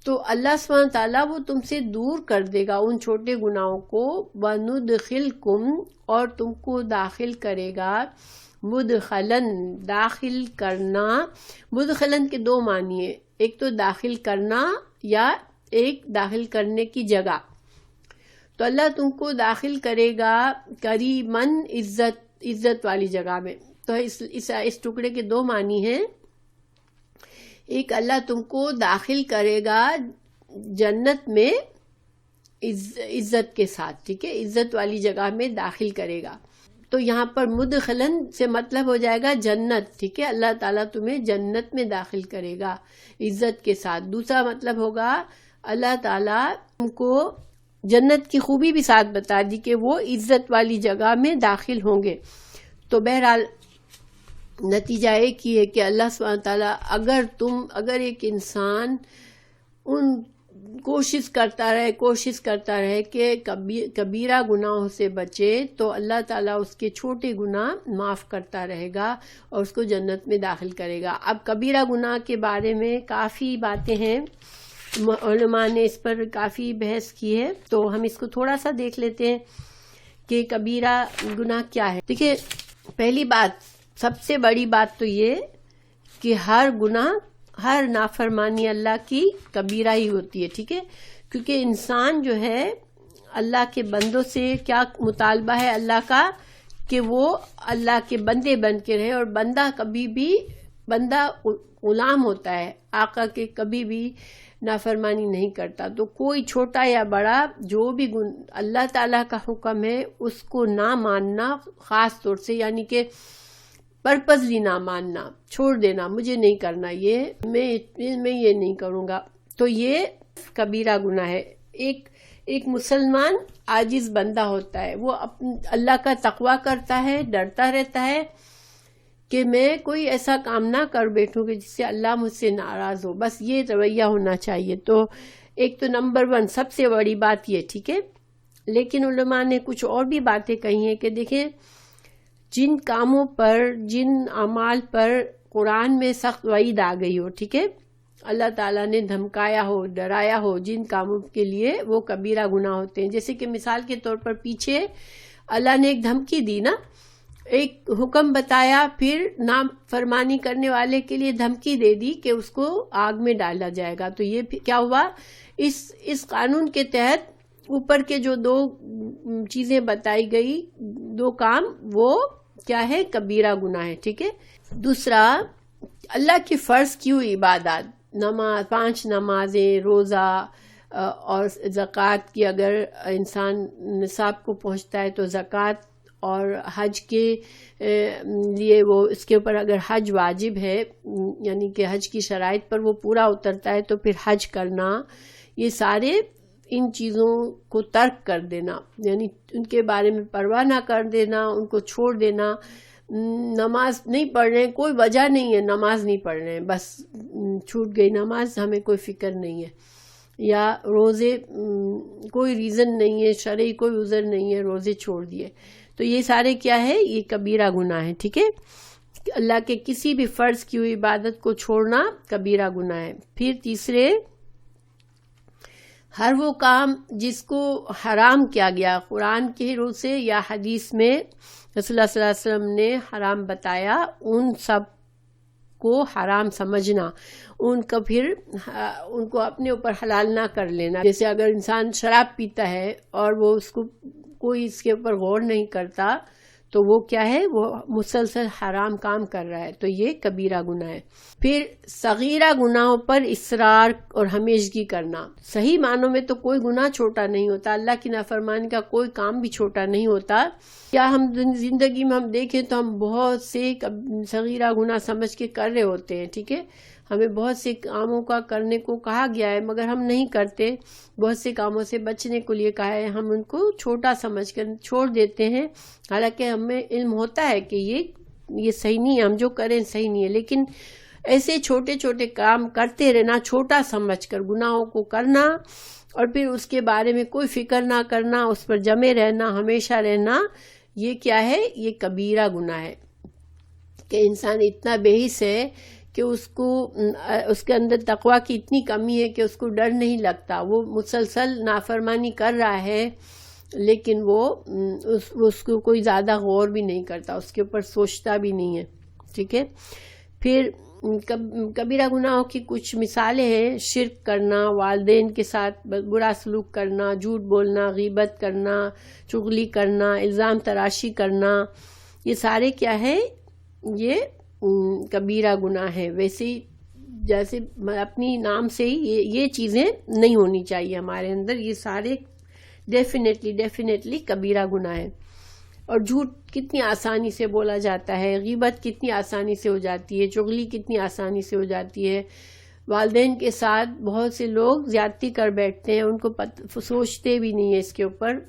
تو اللہ سبحانہ تعالیٰ وہ تم سے دور کر دے گا ان چھوٹے گناہوں کو، وَنُدْخِلْكُمْ، اور تم کو داخل کرے گا، مدخلن، داخل کرنا، مدخلن کے دو معنی ہیں، ایک تو داخل کرنا یا ایک داخل کرنے کی جگہ، تو اللہ تم کو داخل کرے گا کریمن، عزت والی جگہ میں، تو اس ٹکڑے کے دو معنی ہیں، ایک اللہ تم کو داخل کرے گا جنت میں عزت کے ساتھ، ٹھیک ہے، عزت والی جگہ میں داخل کرے گا، تو یہاں پر مدخلن سے مطلب ہو جائے گا جنت، ٹھیک ہے، اللہ تعالیٰ تمہیں جنت میں داخل کرے گا عزت کے ساتھ۔ دوسرا مطلب ہوگا اللہ تعالیٰ تم کو جنت کی خوبی بھی ساتھ بتا دی کہ وہ عزت والی جگہ میں داخل ہوں گے، تو بہرحال نتیجہ ایک ہی ہے کہ اللہ سبحانہ تعالیٰ اگر ایک انسان ان کوشش کرتا رہے کہ کبیرہ گناہوں سے بچے تو اللہ تعالیٰ اس کے چھوٹے گناہ معاف کرتا رہے گا اور اس کو جنت میں داخل کرے گا۔ اب کبیرہ گناہ کے بارے میں کافی باتیں ہیں، علماء نے اس پر کافی بحث کی ہے، تو ہم اس کو تھوڑا سا دیکھ لیتے ہیں کہ کبیرہ گناہ کیا ہے۔ دیکھیے، پہلی بات، سب سے بڑی بات تو یہ کہ ہر گناہ، ہر نافرمانی اللہ کی کبیرہ ہی ہوتی ہے، ٹھیک ہے؟ کیونکہ انسان جو ہے اللہ کے بندوں سے کیا مطالبہ ہے اللہ کا کہ وہ اللہ کے بندے بن کے رہے، اور بندہ کبھی بھی، بندہ غلام ہوتا ہے آقا کے، کبھی بھی نافرمانی نہیں کرتا۔ تو کوئی چھوٹا یا بڑا جو بھی اللہ تعالیٰ کا حکم ہے اس کو نہ ماننا، خاص طور سے، یعنی کہ پرپزلی نہ ماننا، چھوڑ دینا، مجھے نہیں کرنا، یہ میں یہ نہیں کروں گا، تو یہ کبیرہ گناہ ہے۔ ایک مسلمان عاجز بندہ ہوتا ہے، وہ اللہ کا تقوی کرتا ہے، ڈرتا رہتا ہے کہ میں کوئی ایسا کام نہ کر بیٹھوں کہ جس سے اللہ مجھ سے ناراض ہو، بس یہ رویہ ہونا چاہیے۔ تو ایک تو نمبر 1 سب سے بڑی بات یہ، ٹھیک ہے؟ لیکن علماء نے کچھ اور بھی باتیں کہی ہیں کہ دیکھیں، جن کاموں پر، جن اعمال پر قرآن میں سخت وعید آ گئی ہو، ٹھیک ہے، اللہ تعالیٰ نے دھمکایا ہو، ڈرایا ہو، جن کاموں کے لیے وہ کبیرہ گناہ ہوتے ہیں، جیسے کہ مثال کے طور پر پیچھے اللہ نے ایک دھمکی دی نا، ایک حکم بتایا، پھر نافرمانی کرنے والے کے لیے دھمکی دے دی کہ اس کو آگ میں ڈالا جائے گا۔ تو یہ کیا ہوا؟ اس قانون کے تحت اوپر کے جو 2 چیزیں بتائی گئی، 2 کام، وہ کیا ہے؟ کبیرہ گناہ ہے، ٹھیک ہے؟ دوسرا، اللہ کی فرض کی ہوئی عبادات، نماز، 5 نمازیں، روزہ اور زکوٰۃ کی، اگر انسان نصاب کو پہنچتا ہے تو زکوٰۃ، اور حج کے لیے وہ اس کے اوپر اگر حج واجب ہے، یعنی کہ حج کی شرائط پر وہ پورا اترتا ہے تو پھر حج کرنا، یہ سارے ان چیزوں کو ترک کر دینا، یعنی ان کے بارے میں پرواہ نہ کر دینا، ان کو چھوڑ دینا۔ نماز نہیں پڑھ رہے ہیں، کوئی وجہ نہیں ہے، نماز نہیں پڑھ رہے ہیں، بس چھوٹ گئی نماز، ہمیں کوئی فکر نہیں ہے، یا روزے کوئی ریزن نہیں ہے، شرعی کوئی عذر نہیں ہے، روزے چھوڑ دیے، تو یہ سارے کیا ہے؟ یہ کبیرہ گناہ ہے، ٹھیک ہے؟ اللہ کے کسی بھی فرض کی ہوئی عبادت کو چھوڑنا کبیرہ گناہ ہے۔ پھر تیسرے، ہر وہ کام جس کو حرام کیا گیا قرآن کے روح سے یا حدیث میں رسول اللہ صلی اللہ علیہ وسلم نے حرام بتایا، ان سب کو حرام سمجھنا، ان کو اپنے اوپر حلال نہ کر لینا۔ جیسے اگر انسان شراب پیتا ہے اور وہ اس کو کوئی اس کے اوپر غور نہیں کرتا تو وہ کیا ہے؟ وہ مسلسل حرام کام کر رہا ہے، تو یہ کبیرہ گناہ ہے۔ پھر صغیرہ گناہوں پر اصرار اور ہمیشگی کرنا، صحیح معنوں میں تو کوئی گناہ چھوٹا نہیں ہوتا، اللہ کی نافرمانی کا کوئی کام بھی چھوٹا نہیں ہوتا۔ کیا ہم زندگی میں ہم دیکھیں تو ہم بہت سے صغیرہ گناہ سمجھ کے کر رہے ہوتے ہیں، ٹھیک ہے؟ ہمیں بہت سے کاموں کا کرنے کو کہا گیا ہے مگر ہم نہیں کرتے، بہت سے کاموں سے بچنے کو لیے کہا ہے، ہم ان کو چھوٹا سمجھ کر چھوڑ دیتے ہیں، حالانکہ ہمیں علم ہوتا ہے کہ یہ صحیح نہیں ہے، ہم جو کریں صحیح نہیں ہے، لیکن ایسے چھوٹے چھوٹے کام کرتے رہنا، چھوٹا سمجھ کر گناہوں کو کرنا، اور پھر اس کے بارے میں کوئی فکر نہ کرنا، اس پر جمے رہنا، ہمیشہ رہنا، یہ کیا ہے؟ یہ کبیرہ گناہ ہے۔ کہ انسان اتنا بے حس ہے کہ اس کے اندر تقویٰ کی اتنی کمی ہے کہ اس کو ڈر نہیں لگتا، وہ مسلسل نافرمانی کر رہا ہے لیکن وہ اس کو کوئی زیادہ غور بھی نہیں کرتا، اس کے اوپر سوچتا بھی نہیں ہے، ٹھیک ہے؟ پھر کبیرہ گناہوں کی کچھ مثالیں ہیں: شرک کرنا، والدین کے ساتھ برا سلوک کرنا، جھوٹ بولنا، غیبت کرنا، چغلی کرنا، الزام تراشی کرنا، یہ سارے کیا ہے؟ یہ کبیرہ گناہ ہے۔ ویسے ہی جیسے اپنی نام سے ہی یہ چیزیں نہیں ہونی چاہیے ہمارے اندر، یہ سارے ڈیفینیٹلی کبیرہ گناہ ہے۔ اور جھوٹ کتنی آسانی سے بولا جاتا ہے، غیبت کتنی آسانی سے ہو جاتی ہے، چغلی کتنی آسانی سے ہو جاتی ہے، والدین کے ساتھ بہت سے لوگ زیادتی کر بیٹھتے ہیں، ان کو سوچتے بھی نہیں ہے اس کے اوپر،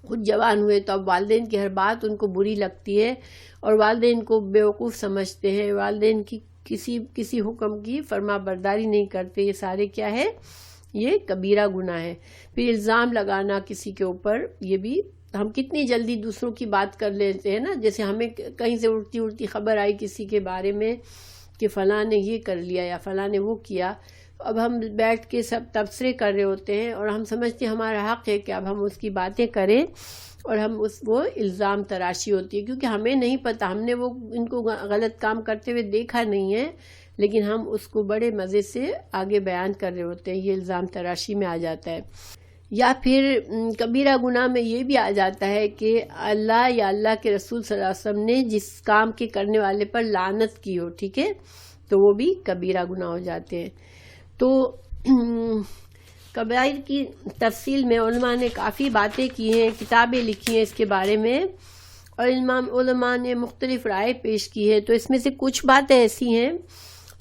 خود جوان ہوئے تو اب والدین کی ہر بات ان کو بری لگتی ہے اور والدین کو بیوقوف سمجھتے ہیں، والدین کی کسی حکم کی فرما برداری نہیں کرتے، یہ سارے کیا ہے؟ یہ کبیرہ گناہ ہے۔ پھر الزام لگانا کسی کے اوپر، یہ بھی ہم کتنی جلدی دوسروں کی بات کر لیتے ہیں نا، جیسے ہمیں کہیں سے اڑتی خبر آئی کسی کے بارے میں کہ فلاں نے یہ کر لیا یا فلاں نے وہ کیا، اب ہم بیٹھ کے سب تبصرے کر رہے ہوتے ہیں اور ہم سمجھتے ہیں ہمارا حق ہے کہ اب ہم اس کی باتیں کریں، اور ہم وہ الزام تراشی ہوتی ہے، کیونکہ ہمیں نہیں پتہ، ہم نے وہ ان کو غلط کام کرتے ہوئے دیکھا نہیں ہے، لیکن ہم اس کو بڑے مزے سے آگے بیان کر رہے ہوتے ہیں، یہ الزام تراشی میں آ جاتا ہے۔ یا پھر کبیرہ گناہ میں یہ بھی آ جاتا ہے کہ اللہ یا اللہ کے رسول صلی اللہ علیہ وسلم نے جس کام کے کرنے والے پر لعنت کی ہو، ٹھیک ہے، تو وہ بھی کبیرہ گناہ ہو جاتے ہیں۔ تو کبائر کی تفصیل میں علماء نے کافی باتیں کی ہیں، کتابیں لکھی ہیں اس کے بارے میں، اور علماء نے مختلف رائے پیش کی ہے۔ تو اس میں سے کچھ باتیں ایسی ہیں،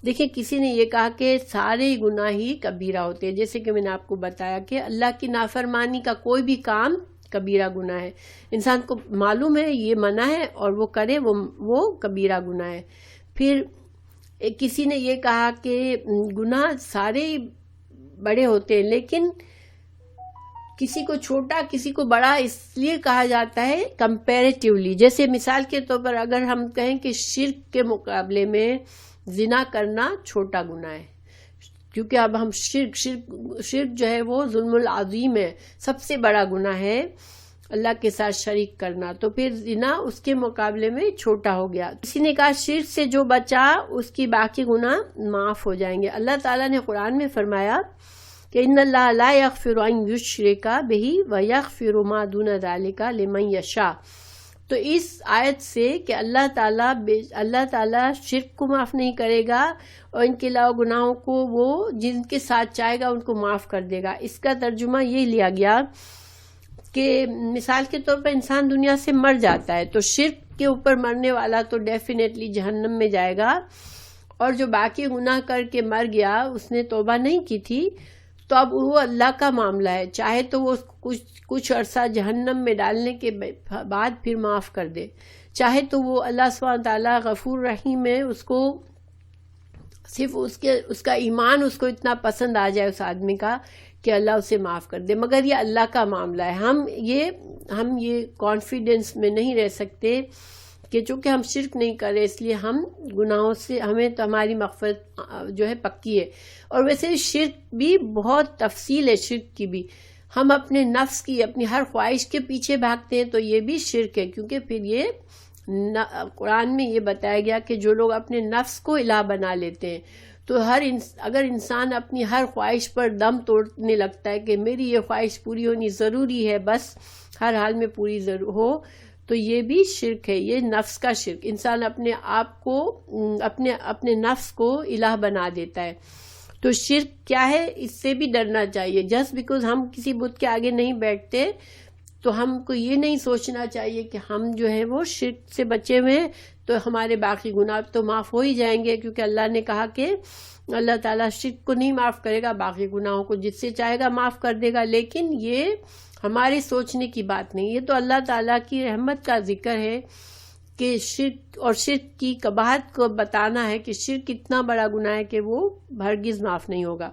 دیکھیں کسی نے یہ کہا کہ سارے گناہ ہی کبیرہ ہوتے ہیں، جیسے کہ میں نے آپ کو بتایا کہ اللہ کی نافرمانی کا کوئی بھی کام کبیرہ گناہ ہے، انسان کو معلوم ہے یہ منع ہے اور وہ کرے، وہ کبیرہ گناہ ہے۔ پھر کسی نے یہ کہا کہ گناہ سارے بڑے ہوتے ہیں، لیکن کسی کو چھوٹا کسی کو بڑا اس لیے کہا جاتا ہے کمپیریٹیولی، جیسے مثال کے طور پر اگر ہم کہیں کہ شرک کے مقابلے میں زنا کرنا چھوٹا گناہ ہے، کیونکہ اب ہم شرک جو ہے وہ ظلم العظیم ہے، سب سے بڑا گناہ ہے اللہ کے ساتھ شریک کرنا، تو پھر زنا اس کے مقابلے میں چھوٹا ہو گیا۔ کسی نے کہا شرک سے جو بچا اس کی باقی گناہ معاف ہو جائیں گے۔ اللہ تعالیٰ نے قرآن میں فرمایا کہ ان اللہ لا یغفر ان یشرک بہ ویغفر ما دون ذلک لمن یشاء۔ تو اس آیت سے کہ اللہ تعالیٰ شرک کو معاف نہیں کرے گا اور ان کے علاوہ گناہوں کو وہ جن کے ساتھ چاہے گا ان کو معاف کر دے گا، اس کا ترجمہ یہ لیا گیا کہ مثال کے طور پر انسان دنیا سے مر جاتا ہے تو شرک کے اوپر مرنے والا تو ڈیفینیٹلی جہنم میں جائے گا، اور جو باقی گناہ کر کے مر گیا اس نے توبہ نہیں کی تھی، تو اب وہ اللہ کا معاملہ ہے، چاہے تو وہ کچھ عرصہ جہنم میں ڈالنے کے بعد پھر معاف کر دے، چاہے تو وہ اللہ سبحانہ تعالیٰ غفور رحیم ہے، اس کو صرف اس کا ایمان اس کو اتنا پسند آ جائے اس آدمی کا کہ اللہ اسے معاف کر دے، مگر یہ اللہ کا معاملہ ہے۔ ہم یہ کانفیڈنس میں نہیں رہ سکتے کہ چونکہ ہم شرک نہیں کر رہے اس لیے ہم گناہوں سے ہمیں تو ہماری مغفرت جو ہے پکی ہے۔ اور ویسے شرک بھی بہت تفصیل ہے، شرک کی بھی، ہم اپنے نفس کی اپنی ہر خواہش کے پیچھے بھاگتے ہیں تو یہ بھی شرک ہے، کیونکہ پھر یہ قرآن میں یہ بتایا گیا کہ جو لوگ اپنے نفس کو الہ بنا لیتے ہیں، تو اگر انسان اپنی ہر خواہش پر دم توڑنے لگتا ہے کہ میری یہ خواہش پوری ہونی ضروری ہے، بس ہر حال میں پوری ہو، تو یہ بھی شرک ہے، یہ نفس کا شرک، انسان اپنے آپ کو اپنے نفس کو الہ بنا دیتا ہے۔ تو شرک کیا ہے، اس سے بھی ڈرنا چاہیے، جسٹ بیکاز ہم کسی بت کے آگے نہیں بیٹھتے تو ہم کو یہ نہیں سوچنا چاہیے کہ ہم جو ہے وہ شرک سے بچے ہوئے ہیں تو ہمارے باقی گناہ تو معاف ہو ہی جائیں گے، کیونکہ اللہ نے کہا کہ اللہ تعالیٰ شرک کو نہیں معاف کرے گا، باقی گناہوں کو جس سے چاہے گا معاف کر دے گا، لیکن یہ ہمارے سوچنے کی بات نہیں، یہ تو اللہ تعالیٰ کی رحمت کا ذکر ہے کہ شرک کی قباحت کو بتانا ہے کہ شرک اتنا بڑا گناہ ہے کہ وہ ہرگز معاف نہیں ہوگا۔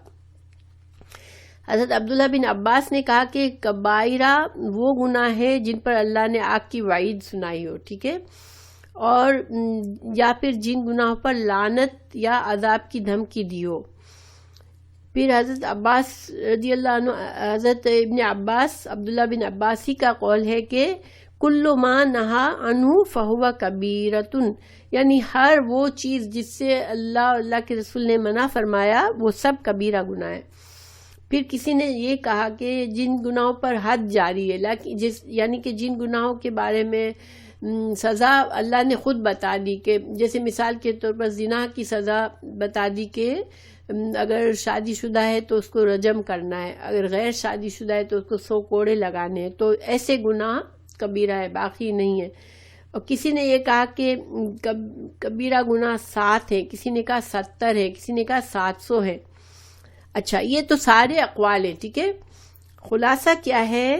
حضرت عبداللہ بن عباس نے کہا کہ کبائرہ وہ گناہ ہے جن پر اللہ نے آگ کی وعید سنائی ہو، ٹھیک ہے، اور یا پھر جن گناہوں پر لعنت یا عذاب کی دھمکی دی ہو۔ پھر حضرت عباس رضی اللہ عنہ، حضرت ابن عباس عبداللہ بن عباس ہی کا قول ہے کہ کل ما نہا عنہ فہو کبیرۃ، یعنی ہر وہ چیز جس سے اللہ کے رسول نے منع فرمایا وہ سب کبیرہ گناہ ہے۔ پھر کسی نے یہ کہا کہ جن گناہوں پر حد جاری ہے، یعنی کہ جن گناہوں کے بارے میں سزا اللہ نے خود بتا دی، کہ جیسے مثال کے طور پر زنا کی سزا بتا دی کہ اگر شادی شدہ ہے تو اس کو رجم کرنا ہے، اگر غیر شادی شدہ ہے تو اس کو 100 کوڑے لگانے ہیں، تو ایسے گناہ کبیرہ ہے، باقی نہیں ہے۔ اور کسی نے یہ کہا کہ کبیرہ گناہ 7 ہے، کسی نے کہا 70 ہے، کسی نے کہا 700 ہے۔ اچھا، یہ تو سارے اقوال ہیں، ٹھیک ہے۔ خلاصہ کیا ہے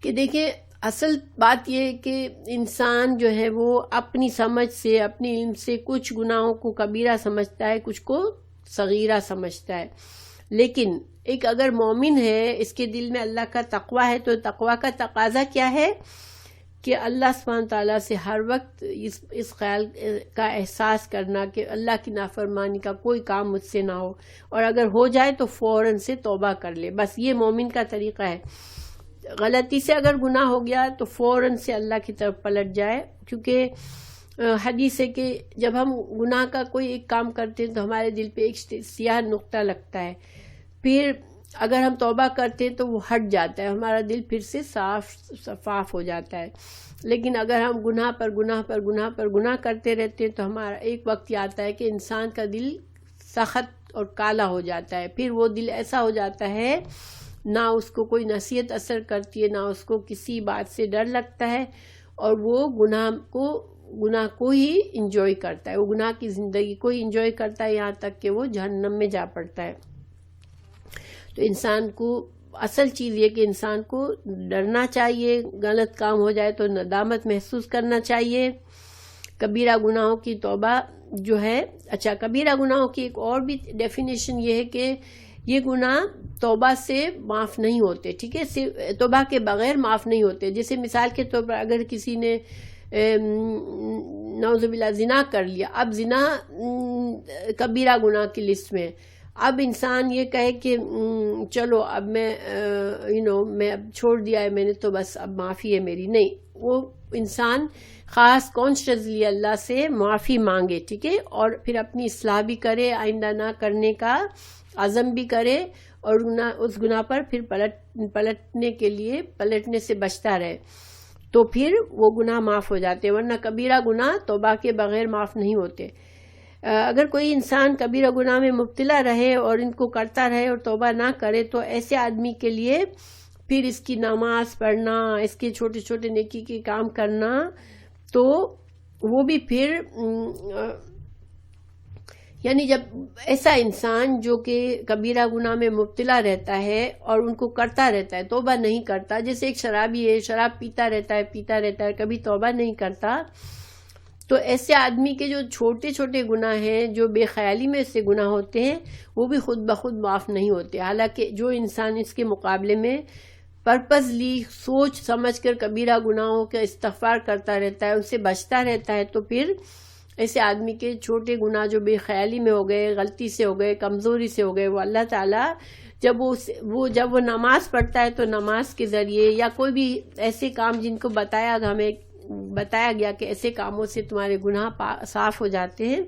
کہ دیکھیں اصل بات یہ ہے کہ انسان جو ہے وہ اپنی سمجھ سے، اپنی علم سے کچھ گناہوں کو کبیرہ سمجھتا ہے، کچھ کو صغیرہ سمجھتا ہے۔ لیکن ایک اگر مومن ہے، اس کے دل میں اللہ کا تقوی ہے، تو تقوی کا تقاضا کیا ہے کہ اللہ سبحانہ تعالیٰ سے ہر وقت اس خیال کا احساس کرنا کہ اللہ کی نافرمانی کا کوئی کام مجھ سے نہ ہو، اور اگر ہو جائے تو فوراً سے توبہ کر لے. بس یہ مومن کا طریقہ ہے. غلطی سے اگر گناہ ہو گیا تو فوراً سے اللہ کی طرف پلٹ جائے، کیونکہ حدیث ہے کہ جب ہم گناہ کا کوئی ایک کام کرتے ہیں تو ہمارے دل پہ ایک سیاہ نقطہ لگتا ہے، پھر اگر ہم توبہ کرتے ہیں تو وہ ہٹ جاتا ہے، ہمارا دل پھر سے صاف ہو جاتا ہے. لیکن اگر ہم گناہ پر گناہ پر گناہ پر گناہ کرتے رہتے ہیں تو ہمارا ایک وقت یہ آتا ہے کہ انسان کا دل سخت اور کالا ہو جاتا ہے. پھر وہ دل ایسا ہو جاتا ہے، نہ اس کو کوئی نصیحت اثر کرتی ہے، نہ اس کو کسی بات سے ڈر لگتا ہے، اور وہ گناہ کو ہی انجوائے کرتا ہے، وہ گناہ کی زندگی کو ہی انجوائے کرتا ہے، یہاں تک کہ وہ جہنم میں جا پڑتا ہے. تو انسان کو اصل چیز یہ کہ انسان کو ڈرنا چاہیے، غلط کام ہو جائے تو ندامت محسوس کرنا چاہیے. کبیرہ گناہوں کی توبہ جو ہے، اچھا کبیرہ گناہوں کی ایک اور بھی ڈیفینیشن یہ ہے کہ یہ گناہ توبہ سے معاف نہیں ہوتے، ٹھیک ہے، توبہ کے بغیر معاف نہیں ہوتے. جیسے مثال کے طور پر اگر کسی نے نعوذ باللہ زنا کر لیا، اب زنا کبیرہ گناہ کی لسٹ میں، اب انسان یہ کہے کہ چلو اب میں میں اب چھوڑ دیا ہے میں نے تو بس اب معافی ہے میری، نہیں، وہ انسان خاص کانشیسلی اللہ سے معافی مانگے، ٹھیک ہے، اور پھر اپنی اصلاح بھی کرے، آئندہ نہ کرنے کا عزم بھی کرے، اور اس گناہ پر پھر پلٹنے سے بچتا رہے، تو پھر وہ گناہ معاف ہو جاتے ہیں. ورنہ کبیرہ گناہ توبہ کے بغیر معاف نہیں ہوتے. اگر کوئی انسان کبیرہ گناہ میں مبتلا رہے اور ان کو کرتا رہے اور توبہ نہ کرے تو ایسے آدمی کے لیے پھر اس کی نماز پڑھنا، اس کے چھوٹے چھوٹے نیکی کے کام کرنا، تو وہ بھی پھر یعنی جب ایسا انسان جو کہ کبیرہ گناہ میں مبتلا رہتا ہے اور ان کو کرتا رہتا ہے، توبہ نہیں کرتا، جیسے ایک شرابی ہے، شراب پیتا رہتا ہے کبھی توبہ نہیں کرتا، تو ایسے آدمی کے جو چھوٹے چھوٹے گناہ ہیں، جو بے خیالی میں سے گناہ ہوتے ہیں، وہ بھی خود بخود معاف نہیں ہوتے. حالانکہ جو انسان اس کے مقابلے میں پرپزلی سوچ سمجھ کر کبیرہ گناہوں کا استغفار کرتا رہتا ہے، ان سے بچتا رہتا ہے، تو پھر ایسے آدمی کے چھوٹے گناہ جو بے خیالی میں ہو گئے، غلطی سے ہو گئے، کمزوری سے ہو گئے، وہ اللہ تعالیٰ جب وہ نماز پڑھتا ہے تو نماز کے ذریعے یا کوئی بھی ایسے کام جن کو بتایا گیا کہ ایسے کاموں سے تمہارے گناہ صاف ہو جاتے ہیں،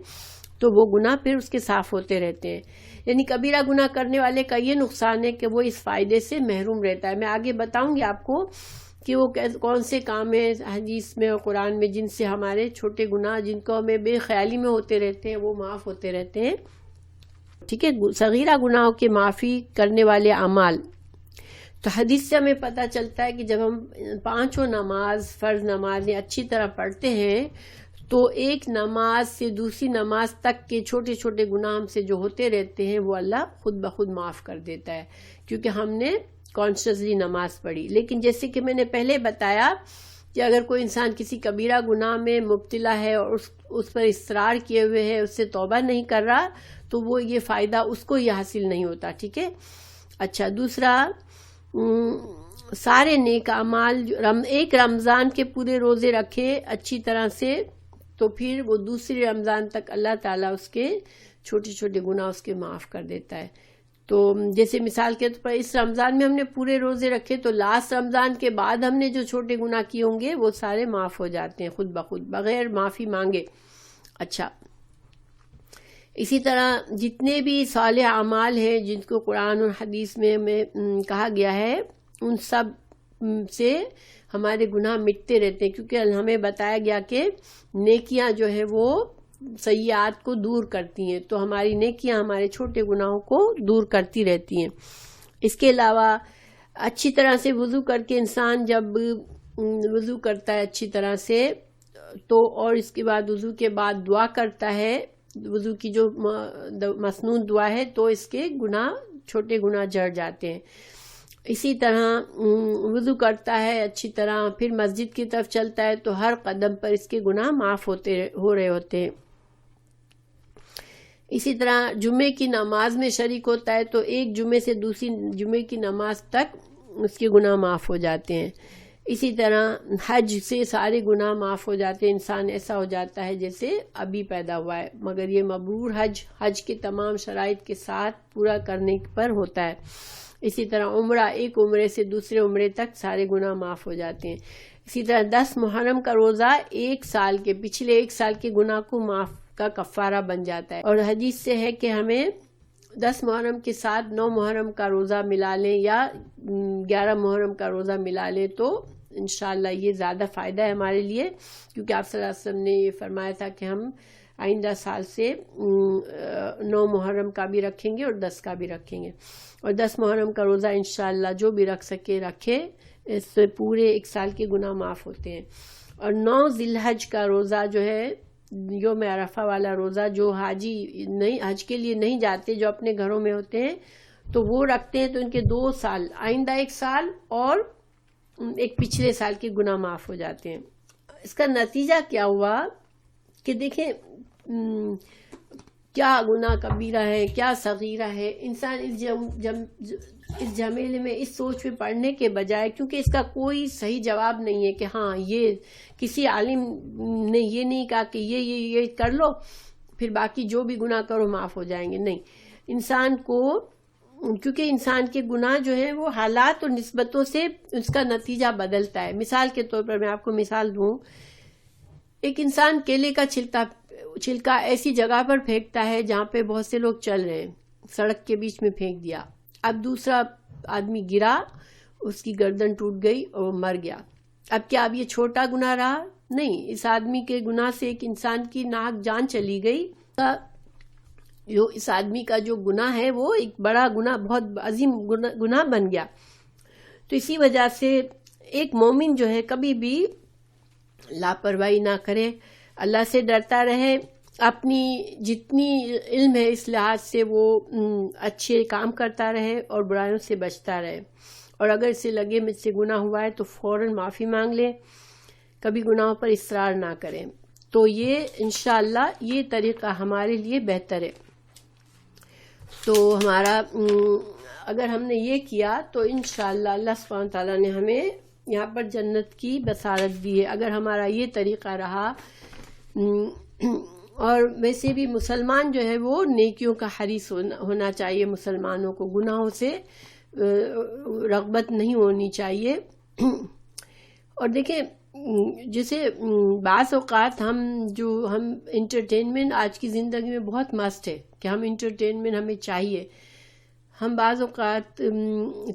تو وہ گناہ پھر اس کے صاف ہوتے رہتے ہیں. یعنی کبیرہ گناہ کرنے والے کا یہ نقصان ہے کہ وہ اس فائدے سے محروم رہتا ہے. میں آگے بتاؤں گی آپ کو کہ وہ کون سے کام ہیں حدیث میں اور قرآن میں جن سے ہمارے چھوٹے گناہ جن کو ہمیں بے خیالی میں ہوتے رہتے ہیں وہ معاف ہوتے رہتے ہیں. ٹھیک ہے، صغیرہ گناہوں کے معافی کرنے والے اعمال. تو حدیث سے ہمیں پتہ چلتا ہے کہ جب ہم پانچوں نماز، فرض نمازیں اچھی طرح پڑھتے ہیں تو ایک نماز سے دوسری نماز تک کے چھوٹے چھوٹے گناہ ہم سے جو ہوتے رہتے ہیں وہ اللہ خود بخود معاف کر دیتا ہے، کیونکہ ہم نے کانشیسلی نماز پڑھی. لیکن جیسے کہ میں نے پہلے بتایا کہ اگر کوئی انسان کسی کبیرہ گناہ میں مبتلا ہے اور اس پر اصرار کیے ہوئے ہے، اس سے توبہ نہیں کر رہا، تو وہ یہ فائدہ اس کو یہ حاصل نہیں ہوتا. ٹھیک ہے. اچھا، دوسرا، سارے نیک اعمال، ایک رمضان کے پورے روزے رکھے اچھی طرح سے، تو پھر وہ دوسری رمضان تک اللہ تعالیٰ اس کے چھوٹے چھوٹے گناہ اس کے معاف کر دیتا ہے. تو جیسے مثال کے طور پر اس رمضان میں ہم نے پورے روزے رکھے تو لاسٹ رمضان کے بعد ہم نے جو چھوٹے گناہ کیے ہوں گے وہ سارے معاف ہو جاتے ہیں خود بخود بغیر معافی مانگے. اچھا، اسی طرح جتنے بھی صالح اعمال ہیں جن کو قرآن اور حدیث میں کہا گیا ہے، ان سب سے ہمارے گناہ مٹتے رہتے ہیں، کیونکہ ہمیں بتایا گیا کہ نیکیاں جو ہے وہ سیئات کو دور کرتی ہیں، تو ہماری نیکیاں ہمارے چھوٹے گناہوں کو دور کرتی رہتی ہیں. اس کے علاوہ اچھی طرح سے وضو کر کے انسان جب وضو کرتا ہے اچھی طرح سے، تو اور اس کے بعد وضو کے بعد دعا کرتا ہے، وضو کی جو مسنون دعا ہے، تو اس کے گناہ چھوٹے گناہ جڑ جاتے ہیں. اسی طرح وضو کرتا ہے اچھی طرح، پھر مسجد کی طرف چلتا ہے تو ہر قدم پر اس کے گناہ معاف ہو رہے ہوتے ہیں. اسی طرح جمعے کی نماز میں شریک ہوتا ہے تو ایک جمعے سے دوسری جمعے کی نماز تک اس کے گناہ معاف ہو جاتے ہیں. اسی طرح حج سے سارے گناہ معاف ہو جاتے ہیں. انسان ایسا ہو جاتا ہے جیسے ابھی پیدا ہوا ہے، مگر یہ مبرور حج کے تمام شرائط کے ساتھ پورا کرنے پر ہوتا ہے. اسی طرح عمرہ، ایک عمرے سے دوسرے عمرے تک سارے گناہ معاف ہو جاتے ہیں. اسی طرح 10 محرم کا روزہ پچھلے ایک سال کے گناہ کو معاف کا کفارہ بن جاتا ہے. اور حدیث سے ہے کہ ہمیں 10 محرم کے ساتھ 9 محرم کا روزہ ملا لیں یا 11 محرم کا روزہ ملا لیں تو انشاءاللہ یہ زیادہ فائدہ ہے ہمارے لیے، کیونکہ آپ صلی اللہ علیہ وسلم نے یہ فرمایا تھا کہ ہم آئندہ سال سے 9 محرم کا بھی رکھیں گے اور 10 کا بھی رکھیں گے. اور 10 محرم کا روزہ انشاءاللہ جو بھی رکھ سکے رکھے، اس سے پورے ایک سال کے گناہ معاف ہوتے ہیں. اور 9 ذی الحج کا روزہ جو ہے، یوم عرفہ والا روزہ، جو حاجی نہیں حج کے لیے نہیں جاتے، جو اپنے گھروں میں ہوتے ہیں تو وہ رکھتے ہیں، تو ان کے 2 سال، آئندہ 1 سال اور ایک پچھلے سال کے گناہ معاف ہو جاتے ہیں. اس کا نتیجہ کیا ہوا کہ دیکھیں کیا گناہ کبیرہ ہے، کیا صغیرہ ہے. انسان اس جھمیلے میں، اس سوچ میں پڑنے کے بجائے، کیونکہ اس کا کوئی صحیح جواب نہیں ہے کہ ہاں یہ کسی عالم نے یہ نہیں کہا کہ یہ کر لو پھر باقی جو بھی گناہ کرو معاف ہو جائیں گے. نہیں، انسان کو، کیونکہ انسان کے گناہ جو ہیں وہ حالات اور نسبتوں سے اس کا نتیجہ بدلتا ہے. مثال کے طور پر میں آپ کو مثال دوں، ایک انسان کیلے کا چھلکا ایسی جگہ پر پھینکتا ہے جہاں پہ بہت سے لوگ چل رہے ہیں، سڑک کے بیچ میں پھینک دیا. اب دوسرا آدمی گرا، اس کی گردن ٹوٹ گئی اور مر گیا. اب کیا یہ چھوٹا گناہ رہا؟ نہیں، اس آدمی کے گناہ سے ایک انسان کی ناحق جان چلی گئی. جو اس آدمی کا جو گناہ ہے وہ ایک بڑا گناہ، بہت عظیم گناہ بن گیا. تو اسی وجہ سے ایک مومن جو ہے کبھی بھی لاپرواہی نہ کرے، اللہ سے ڈرتا رہے، اپنی جتنی علم ہے اس لحاظ سے وہ اچھے کام کرتا رہے اور برائیوں سے بچتا رہے. اور اگر اسے لگے مجھ سے گناہ ہوا ہے تو فوراً معافی مانگ لے، کبھی گناہوں پر اصرار نہ کریں. تو یہ انشاءاللہ یہ طریقہ ہمارے لیے بہتر ہے. تو ہمارا اگر ہم نے یہ کیا تو انشاءاللہ اللہ سبحانہ وتعالیٰ نے ہمیں یہاں پر جنت کی بصارت دی ہے، اگر ہمارا یہ طریقہ رہا. اور ویسے بھی مسلمان جو ہے وہ نیکیوں کا حریص ہونا چاہیے، مسلمانوں کو گناہوں سے رغبت نہیں ہونی چاہیے. اور دیکھیں جیسے بعض اوقات ہم انٹرٹینمنٹ آج کی زندگی میں بہت مست ہے کہ ہم انٹرٹینمنٹ ہمیں چاہیے. ہم بعض اوقات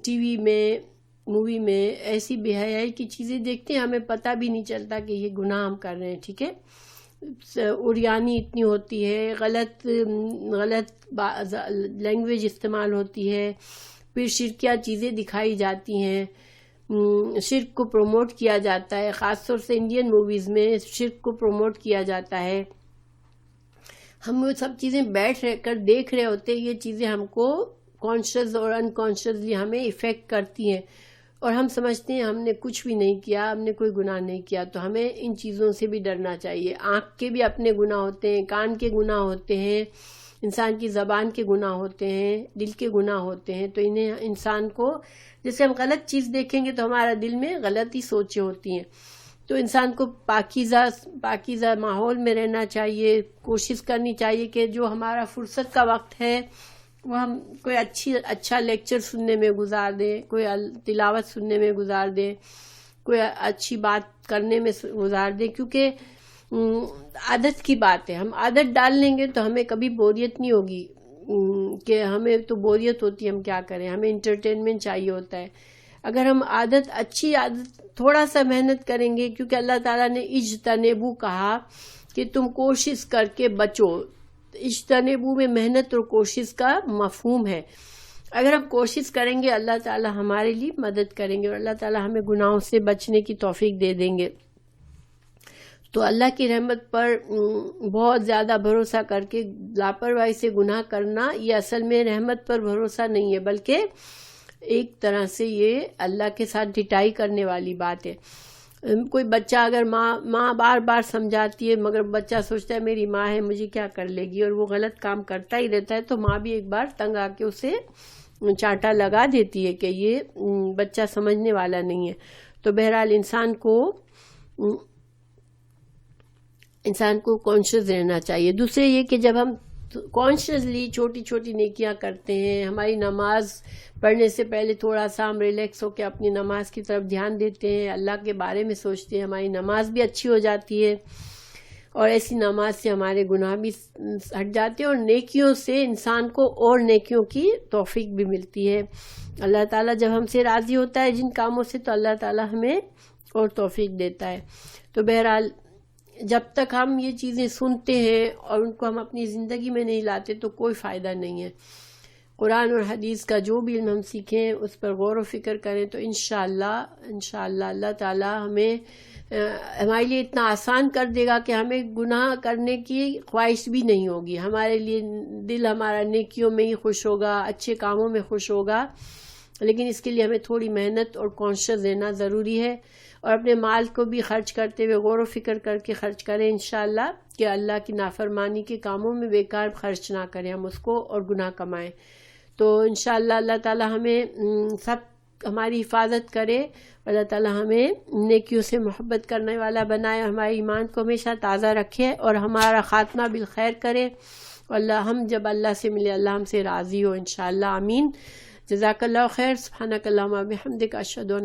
ٹی وی میں، مووی میں ایسی بے حیائی کی چیزیں دیکھتے ہیں، ہمیں پتہ بھی نہیں چلتا کہ یہ گناہ ہم کر رہے ہیں. ٹھیک ہے، اوریانی اتنی ہوتی ہے، غلط لینگویج استعمال ہوتی ہے، پھر شرکیہ چیزیں دکھائی جاتی ہیں، شرک کو پروموٹ کیا جاتا ہے، خاص طور سے انڈین موویز میں شرک کو پروموٹ کیا جاتا ہے. ہم وہ سب چیزیں بیٹھ کر دیکھ رہے ہوتے ہیں، یہ چیزیں ہم کو کانشیس اور انکانشیسلی ہمیں ایفیکٹ کرتی ہیں اور ہم سمجھتے ہیں ہم نے کچھ بھی نہیں کیا، ہم نے کوئی گناہ نہیں کیا. تو ہمیں ان چیزوں سے بھی ڈرنا چاہیے. آنکھ کے بھی اپنے گناہ ہوتے ہیں، کان کے گناہ ہوتے ہیں، انسان کی زبان کے گناہ ہوتے ہیں، دل کے گناہ ہوتے ہیں. تو انہیں انسان کو، جیسے ہم غلط چیز دیکھیں گے تو ہمارا دل میں غلط ہی سوچیں ہوتی ہیں. تو انسان کو پاکیزہ ماحول میں رہنا چاہیے، کوشش کرنی چاہیے کہ جو ہمارا فرصت کا وقت ہے وہ ہم کوئی اچھا لیکچر سننے میں گزار دیں، کوئی تلاوت سننے میں گزار دیں، کوئی اچھی بات کرنے میں گزار دیں. کیونکہ عادت کی بات ہے، ہم عادت ڈال لیں گے تو ہمیں کبھی بوریت نہیں ہوگی کہ ہمیں تو بوریت ہوتی ہے ہم کیا کریں، ہمیں انٹرٹینمنٹ چاہیے ہوتا ہے. اگر ہم اچھی عادت تھوڑا سا محنت کریں گے، کیونکہ اللہ تعالیٰ نے اجتنبو کہا کہ تم کوشش کر کے بچو. اجتنبو میں محنت اور کوشش کا مفہوم ہے. اگر ہم کوشش کریں گے اللہ تعالیٰ ہمارے لیے مدد کریں گے اور اللہ تعالیٰ ہمیں گناہوں سے بچنے کی توفیق دے دیں گے. تو اللہ کی رحمت پر بہت زیادہ بھروسہ کر کے لاپرواہی سے گناہ کرنا یہ اصل میں رحمت پر بھروسہ نہیں ہے، بلکہ ایک طرح سے یہ اللہ کے ساتھ ڈٹائی کرنے والی بات ہے. کوئی بچہ اگر ماں بار بار سمجھاتی ہے مگر بچہ سوچتا ہے میری ماں ہے مجھے کیا کر لے گی، اور وہ غلط کام کرتا ہی رہتا ہے، تو ماں بھی ایک بار تنگ آ کے اسے چانٹا لگا دیتی ہے کہ یہ بچہ سمجھنے والا نہیں ہے۔ تو بہرحال انسان کو کانشیس رہنا چاہیے۔ دوسرے یہ کہ جب ہم کانشیسلی چھوٹی چھوٹی نیکیاں کرتے ہیں، ہماری نماز پڑھنے سے پہلے تھوڑا سا ہم ریلیکس ہو کے اپنی نماز کی طرف دھیان دیتے ہیں، اللہ کے بارے میں سوچتے ہیں، ہماری نماز بھی اچھی ہو جاتی ہے، اور ایسی نماز سے ہمارے گناہ بھی ہٹ جاتے ہیں، اور نیکیوں سے انسان کو اور نیکیوں کی توفیق بھی ملتی ہے۔ اللہ تعالیٰ جب ہم سے راضی ہوتا ہے جن کاموں سے، تو اللہ تعالیٰ ہمیں اور توفیق دیتا ہے۔ تو بہرحال جب تک ہم یہ چیزیں سنتے ہیں اور ان کو ہم اپنی زندگی میں نہیں لاتے تو کوئی فائدہ نہیں ہے۔ قرآن اور حدیث کا جو بھی علم ہم سیکھیں اس پر غور و فکر کریں تو انشاءاللہ اللہ تعالیٰ ہمارے لیے اتنا آسان کر دے گا کہ ہمیں گناہ کرنے کی خواہش بھی نہیں ہوگی، ہمارے لیے دل ہمارا نیکیوں میں ہی خوش ہوگا، اچھے کاموں میں خوش ہوگا۔ لیکن اس کے لیے ہمیں تھوڑی محنت اور کانشیس رہنا ضروری ہے، اور اپنے مال کو بھی خرچ کرتے ہوئے غور و فکر کر کے خرچ کریں انشاءاللہ، کہ اللہ کی نافرمانی کے کاموں میں بیکار خرچ نہ کریں ہم اس کو اور گناہ کمائیں۔ تو انشاءاللہ اللہ تعالی ہمیں سب ہماری حفاظت کرے، اللہ تعالی ہمیں نیکیوں سے محبت کرنے والا بنائے، ہمارے ایمان کو ہمیشہ تازہ رکھے اور ہمارا خاتمہ بالخیر کرے، ہم جب اللہ سے ملے اللہ ہم سے راضی ہو انشاءاللہ، آمین۔ جزاک اللہ خیر۔ سبحانک اللہم و بحمدک، اشہد ان